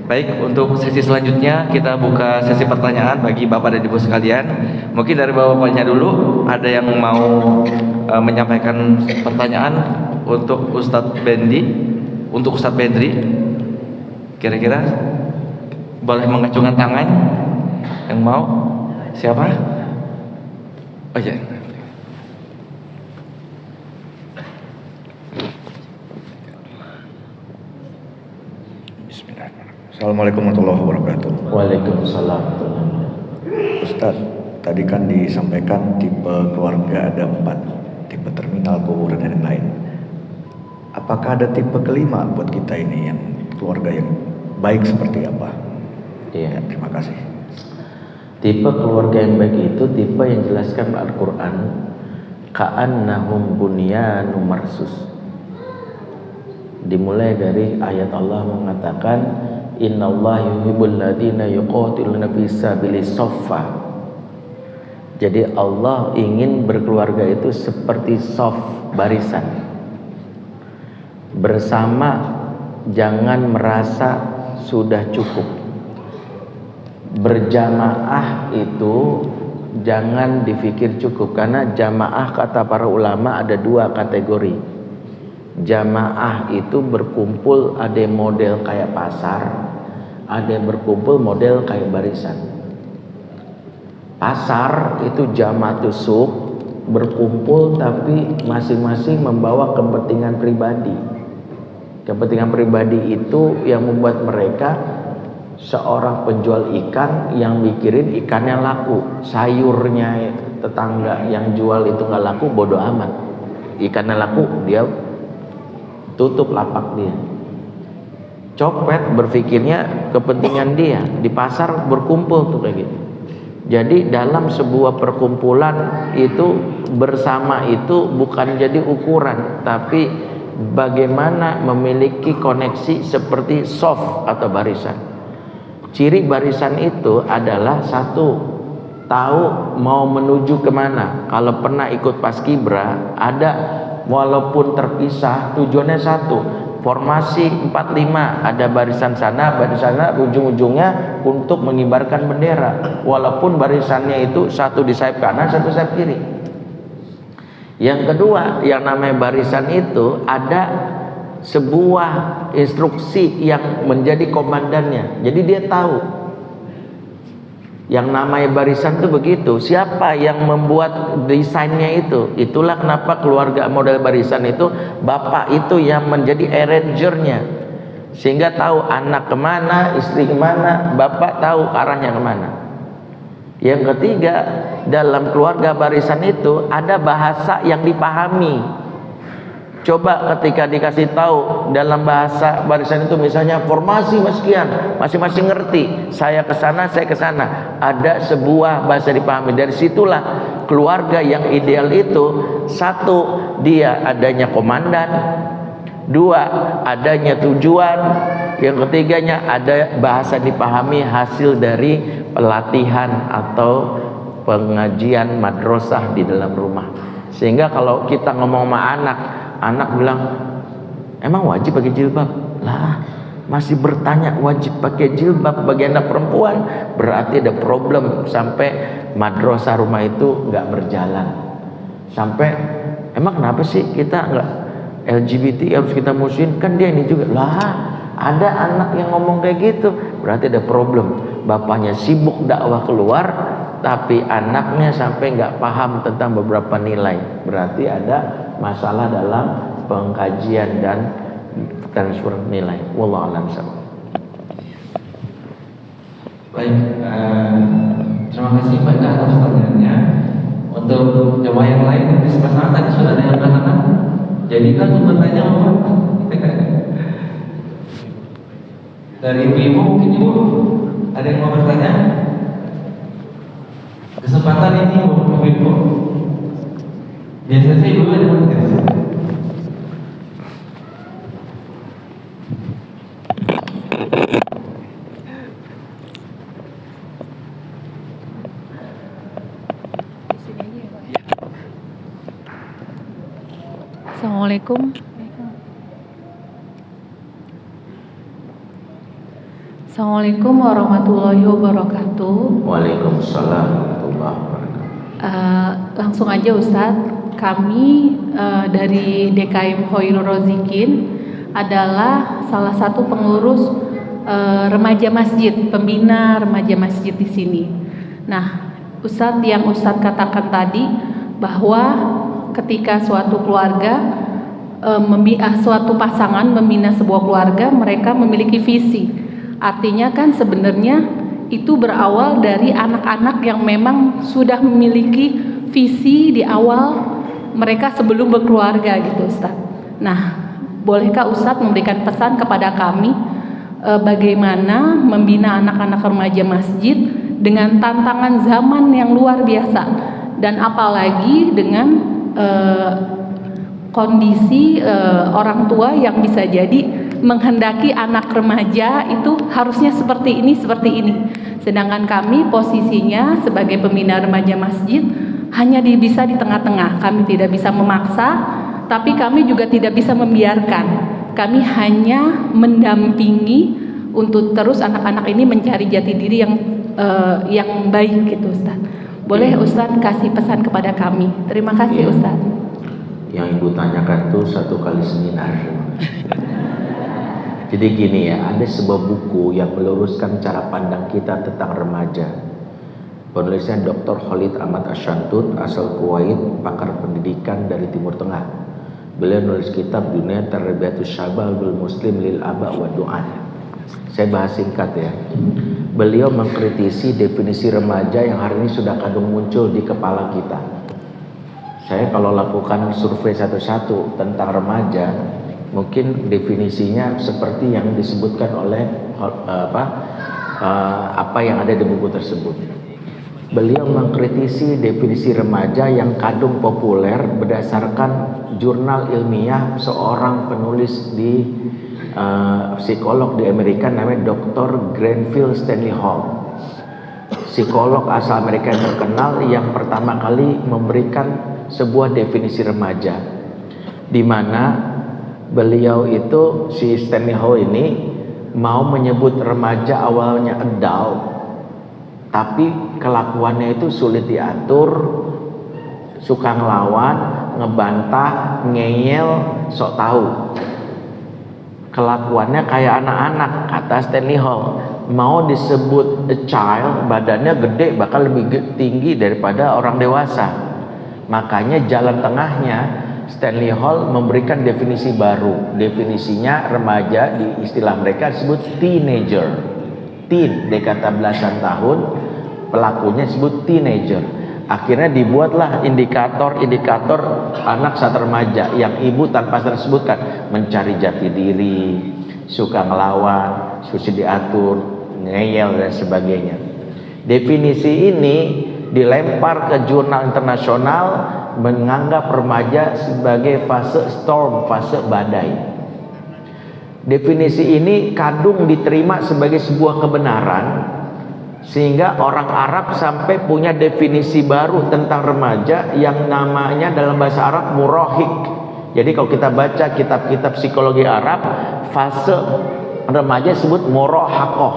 Baik, untuk sesi selanjutnya kita buka sesi pertanyaan bagi Bapak dan Ibu sekalian. Mungkin dari Bapak-bapaknya dulu ada yang mau menyampaikan pertanyaan untuk Ustadz Bendi, untuk Ustadz Bendri. Kira-kira boleh mengacungkan tangan yang mau? Siapa? Oh ya. Assalamualaikum warahmatullahi wabarakatuh. Waalaikumsalam. Ustadz, tadi kan disampaikan tipe keluarga ada 4, tipe terminal, kuburan dan lain-lain. Apakah ada tipe kelima buat kita ini yang keluarga yang baik seperti apa? Iya. Ya, terima kasih. Tipe keluarga yang baik itu tipe yang dijelaskan Al-Quran, ka'annahum bunyanun marsus. Dimulai dari ayat Allah mengatakan, innallaha yuhibbul ladzina yuqatiluna fi sabilillah shaffa. Jadi Allah ingin berkeluarga itu seperti shaf, barisan bersama, jangan merasa sudah cukup. Berjamaah itu jangan dipikir cukup, karena jamaah kata para ulama ada 2 kategori. Jamaah itu berkumpul, ada model kayak pasar, ada yang berkumpul model kayak barisan. Pasar itu jamaatus suq, berkumpul tapi masing-masing membawa kepentingan pribadi. Kepentingan pribadi itu yang membuat mereka, seorang penjual ikan yang mikirin ikannya laku, sayurnya tetangga yang jual itu nggak laku, bodoh amat. Ikannya laku, dia tutup lapak dia. Copet berpikirnya kepentingan dia, di pasar berkumpul tuh kayak gitu. Jadi dalam sebuah perkumpulan itu, bersama itu bukan jadi ukuran, tapi bagaimana memiliki koneksi seperti shaf atau barisan. Ciri barisan itu adalah satu, tahu mau menuju kemana. Kalau pernah ikut paskibra, ada walaupun terpisah tujuannya satu, formasi 45, ada barisan sana, barisan sana, ujung-ujungnya untuk mengibarkan bendera, walaupun barisannya itu satu di sayap kanan, satu sayap kiri. Yang kedua, yang namanya barisan itu ada sebuah instruksi yang menjadi komandannya, jadi dia tahu. Yang namanya barisan itu begitu, siapa yang membuat desainnya itu. Itulah kenapa keluarga model barisan itu bapak itu yang menjadi arrangernya. sehingga tahu anak kemana, istri kemana, bapak tahu arahnya kemana. Yang ketiga, dalam keluarga barisan itu ada bahasa yang dipahami. Coba ketika dikasih tahu dalam bahasa barisan itu, misalnya formasi sekian, masing-masing ngerti, saya ke sana, saya ke sana, ada sebuah bahasa dipahami. Dari situlah keluarga yang ideal itu, satu, dia adanya komandan, dua, adanya tujuan, yang ketiganya ada bahasa dipahami hasil dari pelatihan atau pengajian madrasah di dalam rumah. Sehingga kalau kita ngomong sama anak bilang, emang wajib pakai jilbab? Lah, masih bertanya wajib pakai jilbab bagi anak perempuan, berarti ada problem sampai madrasah rumah itu nggak berjalan. Sampai emang kenapa sih kita nggak LGBT harus kita musuhin? Kan dia ini juga. Lah, ada anak yang ngomong kayak gitu, berarti ada problem. Bapaknya sibuk dakwah keluar, tapi anaknya sampai nggak paham tentang beberapa nilai, berarti ada masalah dalam pengkajian dan transfer nilai. Wallahu a'lam bishawab. Baik, terima kasih Pak atas pertanyaannya. Untuk jemaah yang lain di sebelah sana tadi sudah ada yang bertanya. Jadi kan bertanya apa? Dari ibu mungkin ibu ada yang mau bertanya? Kesempatan ini ibu. Biasanya ibu ada yang bertanya. Assalamualaikum. Assalamualaikum warahmatullahi wabarakatuh. Waalaikumsalam warahmatullahi wabarakatuh. Langsung aja Ustadz, kami dari DKM Khairul Rozikin adalah salah satu pengurus remaja masjid, pembina remaja masjid di sini. Nah, Ustadz, yang Ustadz katakan tadi bahwa ketika suatu keluarga, suatu pasangan membina sebuah keluarga, mereka memiliki visi. Artinya kan sebenarnya itu berawal dari anak-anak yang memang sudah memiliki visi di awal mereka sebelum berkeluarga gitu Ustaz. Nah, bolehkah Ustaz memberikan pesan kepada kami bagaimana membina anak-anak remaja masjid dengan tantangan zaman yang luar biasa, dan apalagi dengan kondisi orang tua yang bisa jadi menghendaki anak remaja itu harusnya seperti ini. Sedangkan kami posisinya sebagai pembina remaja masjid hanya bisa di tengah-tengah. Kami tidak bisa memaksa, tapi kami juga tidak bisa membiarkan. Kami hanya mendampingi untuk terus anak-anak ini mencari jati diri yang baik gitu Ustaz. Boleh Ustaz kasih pesan kepada kami? Terima kasih Ustaz. Yang ibu tanyakan itu satu kali seminar. Jadi gini ya, ada sebuah buku yang meluruskan cara pandang kita tentang remaja. Penulisnya Dr. Khalid Ahmad Asyantut, asal Kuwait, pakar pendidikan dari Timur Tengah. Beliau nulis kitab Dunia Tarbiyatus Syabab bil Muslim lil Aba wa Du'an. Saya bahas singkat ya. Beliau mengkritisi definisi remaja yang hari ini sudah kadung muncul di kepala kita. Saya kalau lakukan survei satu-satu tentang remaja, mungkin definisinya seperti yang disebutkan oleh apa yang ada di buku tersebut. Beliau mengkritisi definisi remaja yang kadung populer berdasarkan jurnal ilmiah seorang penulis di psikolog di Amerika namanya Dr. Granville Stanley Hall. Psikolog asal Amerika yang terkenal yang pertama kali memberikan sebuah definisi remaja, di mana beliau itu, si Stanley Hall ini mau menyebut remaja awalnya adult, tapi kelakuannya itu sulit diatur, suka ngelawan, ngebantah, ngeyel, sok tahu. Kelakuannya kayak anak-anak, kata Stanley Hall. Mau disebut a child, badannya gede, bahkan lebih tinggi daripada orang dewasa. Makanya jalan tengahnya Stanley Hall memberikan definisi baru. Definisinya remaja di istilah mereka disebut teenager. Teen, dekata belasan tahun, pelakunya disebut teenager. Akhirnya dibuatlah indikator-indikator anak saat remaja yang ibu tanpa sadar sebutkan, mencari jati diri, suka ngelawan, susah diatur, ngeyel dan sebagainya. Definisi ini dilempar ke jurnal internasional menganggap remaja sebagai fase storm, fase badai. Definisi ini kadung diterima sebagai sebuah kebenaran, sehingga orang Arab sampai punya definisi baru tentang remaja yang namanya dalam bahasa Arab murahik. Jadi kalau kita baca kitab-kitab psikologi Arab, fase remaja disebut murahaqah.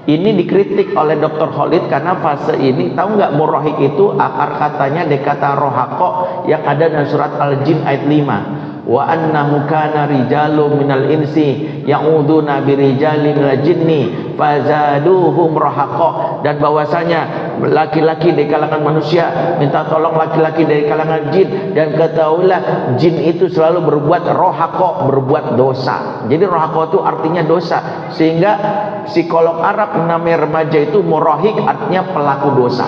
Ini dikritik oleh Dr. Khalid karena fase ini, tahu nggak, murahik itu akar katanya dekata rohaqah yang ada dalam surat Al-Jin ayat 5. Wa annahu kana rijalun minal insi ya'uduna birijalin minal jinni fazaduhum rahaqa, dan bahwasanya laki-laki dari kalangan manusia minta tolong laki-laki dari kalangan jin, dan ketahuilah jin itu selalu berbuat rohaqa, berbuat dosa. Jadi rohaqa itu artinya dosa, sehingga psikolog Arab namanya remaja itu murahik, artinya pelaku dosa.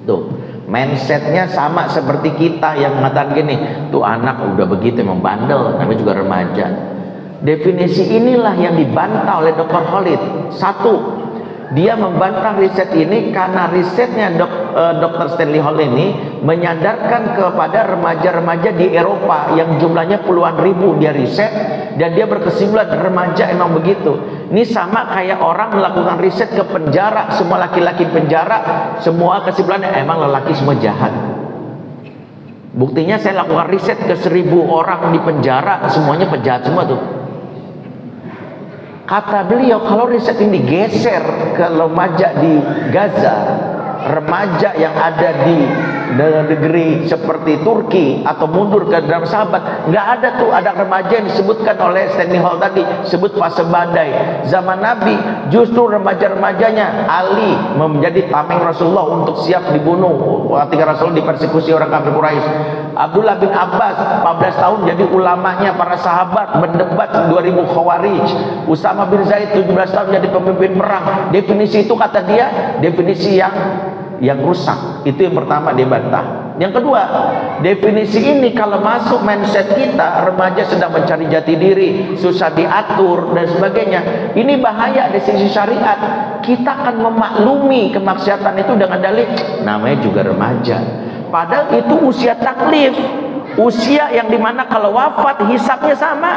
Tuh, mindsetnya sama seperti kita yang mengatakan gini, tuh anak udah begitu emang bandel, namanya juga remaja. Definisi inilah yang dibantah oleh Dr. Khalid. Satu, dia membantah riset ini karena risetnya Dr. Stanley Hall ini menyadarkan kepada remaja-remaja di Eropa yang jumlahnya puluhan ribu dia riset, dan dia berkesimpulan remaja emang begitu. Ini sama kayak orang melakukan riset ke penjara, semua laki-laki penjara, semua kesimpulannya emang lelaki semua jahat. Buktinya saya lakukan riset ke 1000 orang di penjara, semuanya penjahat semua tuh. Kata beliau, kalau riset ini digeser ke remaja di Gaza, remaja yang ada di negeri seperti Turki, atau mundur ke dalam sahabat, nggak ada tuh ada remaja yang disebutkan oleh Stanley Hall tadi, sebut fase badai. Zaman Nabi justru remaja-remajanya Ali menjadi tameng Rasulullah untuk siap dibunuh ketika Rasul dipersekusi orang kafir Quraisy. Abdullah bin Abbas 14 tahun jadi ulamanya para sahabat, mendebat 2000 Khawarij. Usama bin Zaid 17 tahun jadi pemimpin perang. Definisi itu kata dia definisi yang rusak. Itu yang pertama dia bantah. Yang kedua, definisi ini kalau masuk mindset kita, remaja sedang mencari jati diri, susah diatur dan sebagainya, ini bahaya dari sisi syariat. Kita akan memaklumi kemaksiatan itu dengan dalih namanya juga remaja, padahal itu usia taklif, usia yang dimana kalau wafat hisabnya sama.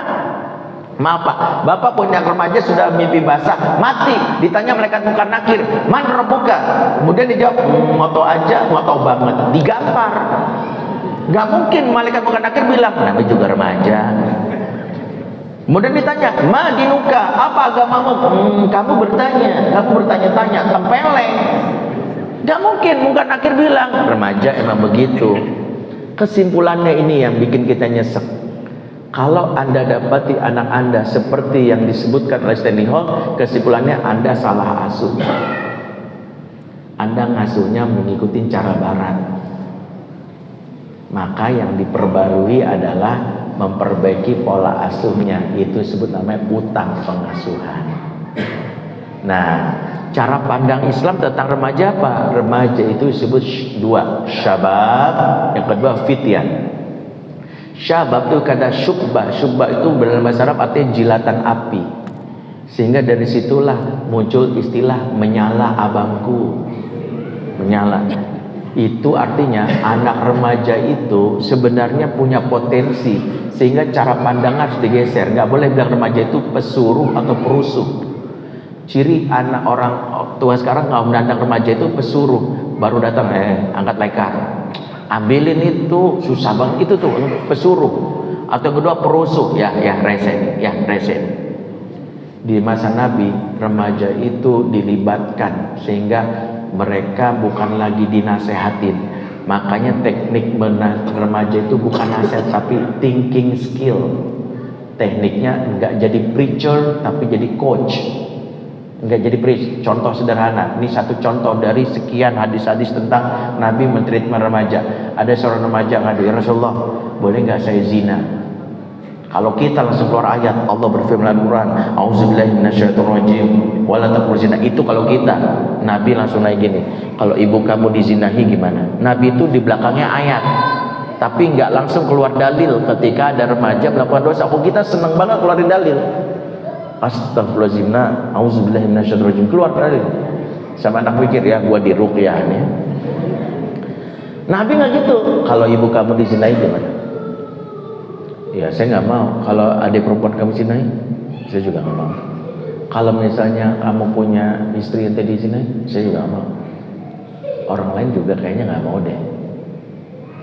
Maaf Pak, Bapak punya remaja sudah mimpi basah, mati, ditanya malaikat munkar nakir, man rabbuka? Kemudian dijawab, ngoto aja, ngoto banget, digampar. Gak mungkin malaikat munkar nakir bilang, namanya juga remaja. Kemudian ditanya, ma dinuka, apa agamamu? Kamu bertanya-tanya, tempeleng. Gak mungkin munkar nakir bilang, remaja emang begitu. Kesimpulannya ini yang bikin kita nyesek. Kalau Anda dapati anak Anda seperti yang disebutkan oleh Stanley Hall, kesimpulannya Anda salah asuh. Anda ngasuhnya mengikuti cara barat. Maka yang diperbarui adalah memperbaiki pola asuhnya. Itu disebut namanya utang pengasuhan. Nah, cara pandang Islam tentang remaja apa? Remaja itu disebut dua, syabab, yang kedua fityan. Syabab itu kata syubbah. Syubbah itu dalam bahasa Arab artinya jilatan api. Sehingga dari situlah muncul istilah menyala abangku. Menyala. Itu artinya anak remaja itu sebenarnya punya potensi, sehingga cara pandang harus digeser. Nggak boleh bilang remaja itu pesuruh atau perusuh. Ciri anak orang tua sekarang kalau menandang remaja itu pesuruh, baru datang angkat lekar, ambilin itu, susah banget, itu tuh pesuruh. Atau kedua perusuh, ya resen. Di masa Nabi remaja itu dilibatkan sehingga mereka bukan lagi dinasehatin. Makanya teknik remaja itu bukan nasihat tapi thinking skill. Tekniknya enggak jadi preacher tapi jadi coach. Enggak jadi contoh sederhana. Ini satu contoh dari sekian hadis-hadis tentang Nabi mentreatment remaja. Ada seorang remaja ngadu, "Ya Rasulullah, boleh nggak saya zina?" Kalau kita langsung keluar ayat, Allah berfirman dalam Quran, "Auzubillahi minasyaitonirrajim, wala taqrabu zina." Itu kalau kita, Nabi langsung naik gini. Kalau ibu kamu dizinahi gimana? Nabi itu di belakangnya ayat, tapi nggak langsung keluar dalil ketika ada remaja melakukan dosa. Kok kita seneng banget keluarin dalil? Astagfirullahaladzim, auzubillahi minasyaitonirrajim, keluar dalil. Sama anak pikir ya, gua diruqyah nih. Nabi nggak gitu. Kalau ibu kamu dizinahi gimana? Ya saya nggak mau. Kalau adik perempuan kamu zinahi, saya juga nggak mau. Kalau misalnya kamu punya istri yang tadi zinahi, saya juga nggak mau. Orang lain juga kayaknya nggak mau deh.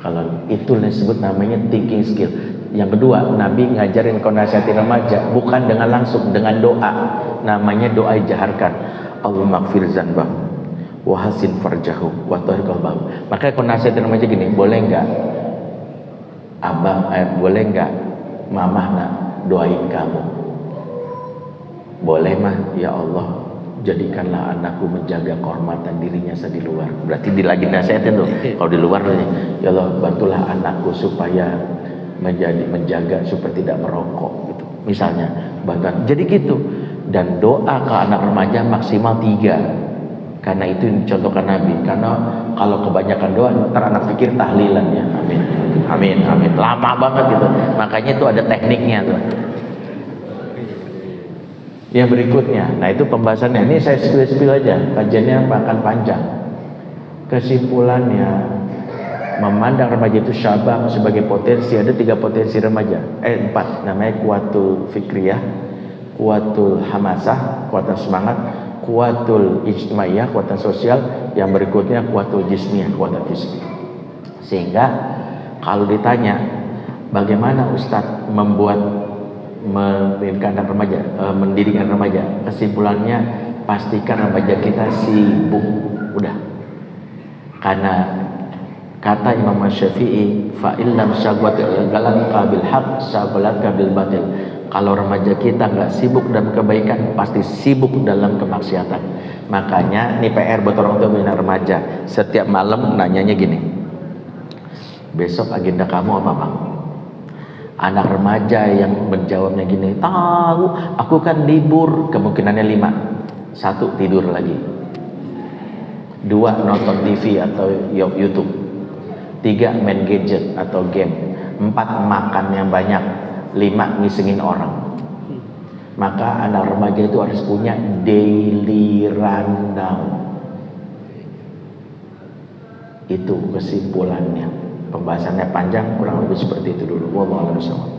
Kalau itu yang disebut namanya thinking skill. Yang kedua, Nabi ngajarin konasihati remaja bukan dengan langsung, dengan doa. Namanya doa jaharkan. Allahumma gfir zanbahu wa hasin farjahu wa tahhir qalbahu. Makanya konasihati remaja gini, boleh nggak abang, boleh nggak mamah nak doain kamu? Boleh mah, ya Allah, jadikanlah anakku menjaga kehormatan dirinya di luar. Berarti lagi nasihatin tuh. Kalau di luar, ya Allah, bantulah anakku supaya menjaga supaya tidak merokok gitu. Misalnya bantuan. Jadi gitu. Dan doa ke anak remaja maksimal 3. Karena itu dicontohkan Nabi. Karena kalau kebanyakan doa, ntar anak pikir tahlilan ya. Amin, amin, amin. Lama banget gitu. Makanya itu ada tekniknya tuh. Yang berikutnya, nah itu pembahasannya. Ini saya spill aja, kajiannya akan panjang. Kesimpulannya, memandang remaja itu syabab sebagai potensi. Ada 3 potensi remaja, 4. Namanya kuwatul fikriyah, kuwatul hamasah, kuatan semangat, kuwatul ijtimaiyah, kuatan sosial. Yang berikutnya kuwatul jismiyah, kuatan fisik. Sehingga kalau ditanya bagaimana Ustadz mendidik anak remaja, kesimpulannya pastikan remaja kita sibuk. Udah. Karena kata Imam Syafi'i, fa illam syagwatil galaka bil haq syaghalaka bil batil. Kalau remaja kita nggak sibuk dalam kebaikan, pasti sibuk dalam kemaksiatan. Makanya ini PR buat orang tua dan remaja. Setiap malam nanyanya gini, besok agenda kamu apa bang? Anak remaja yang menjawabnya gini, tahu, aku kan libur. Kemungkinannya 5. 1, tidur lagi. 2, nonton TV atau YouTube. 3, main gadget atau game. 4, makan yang banyak. 5, ngisengin orang. Maka anak remaja itu harus punya daily rundown. Itu kesimpulannya. Pembahasannya panjang, kurang lebih seperti itu dulu. Wallahu a'lam bishawab.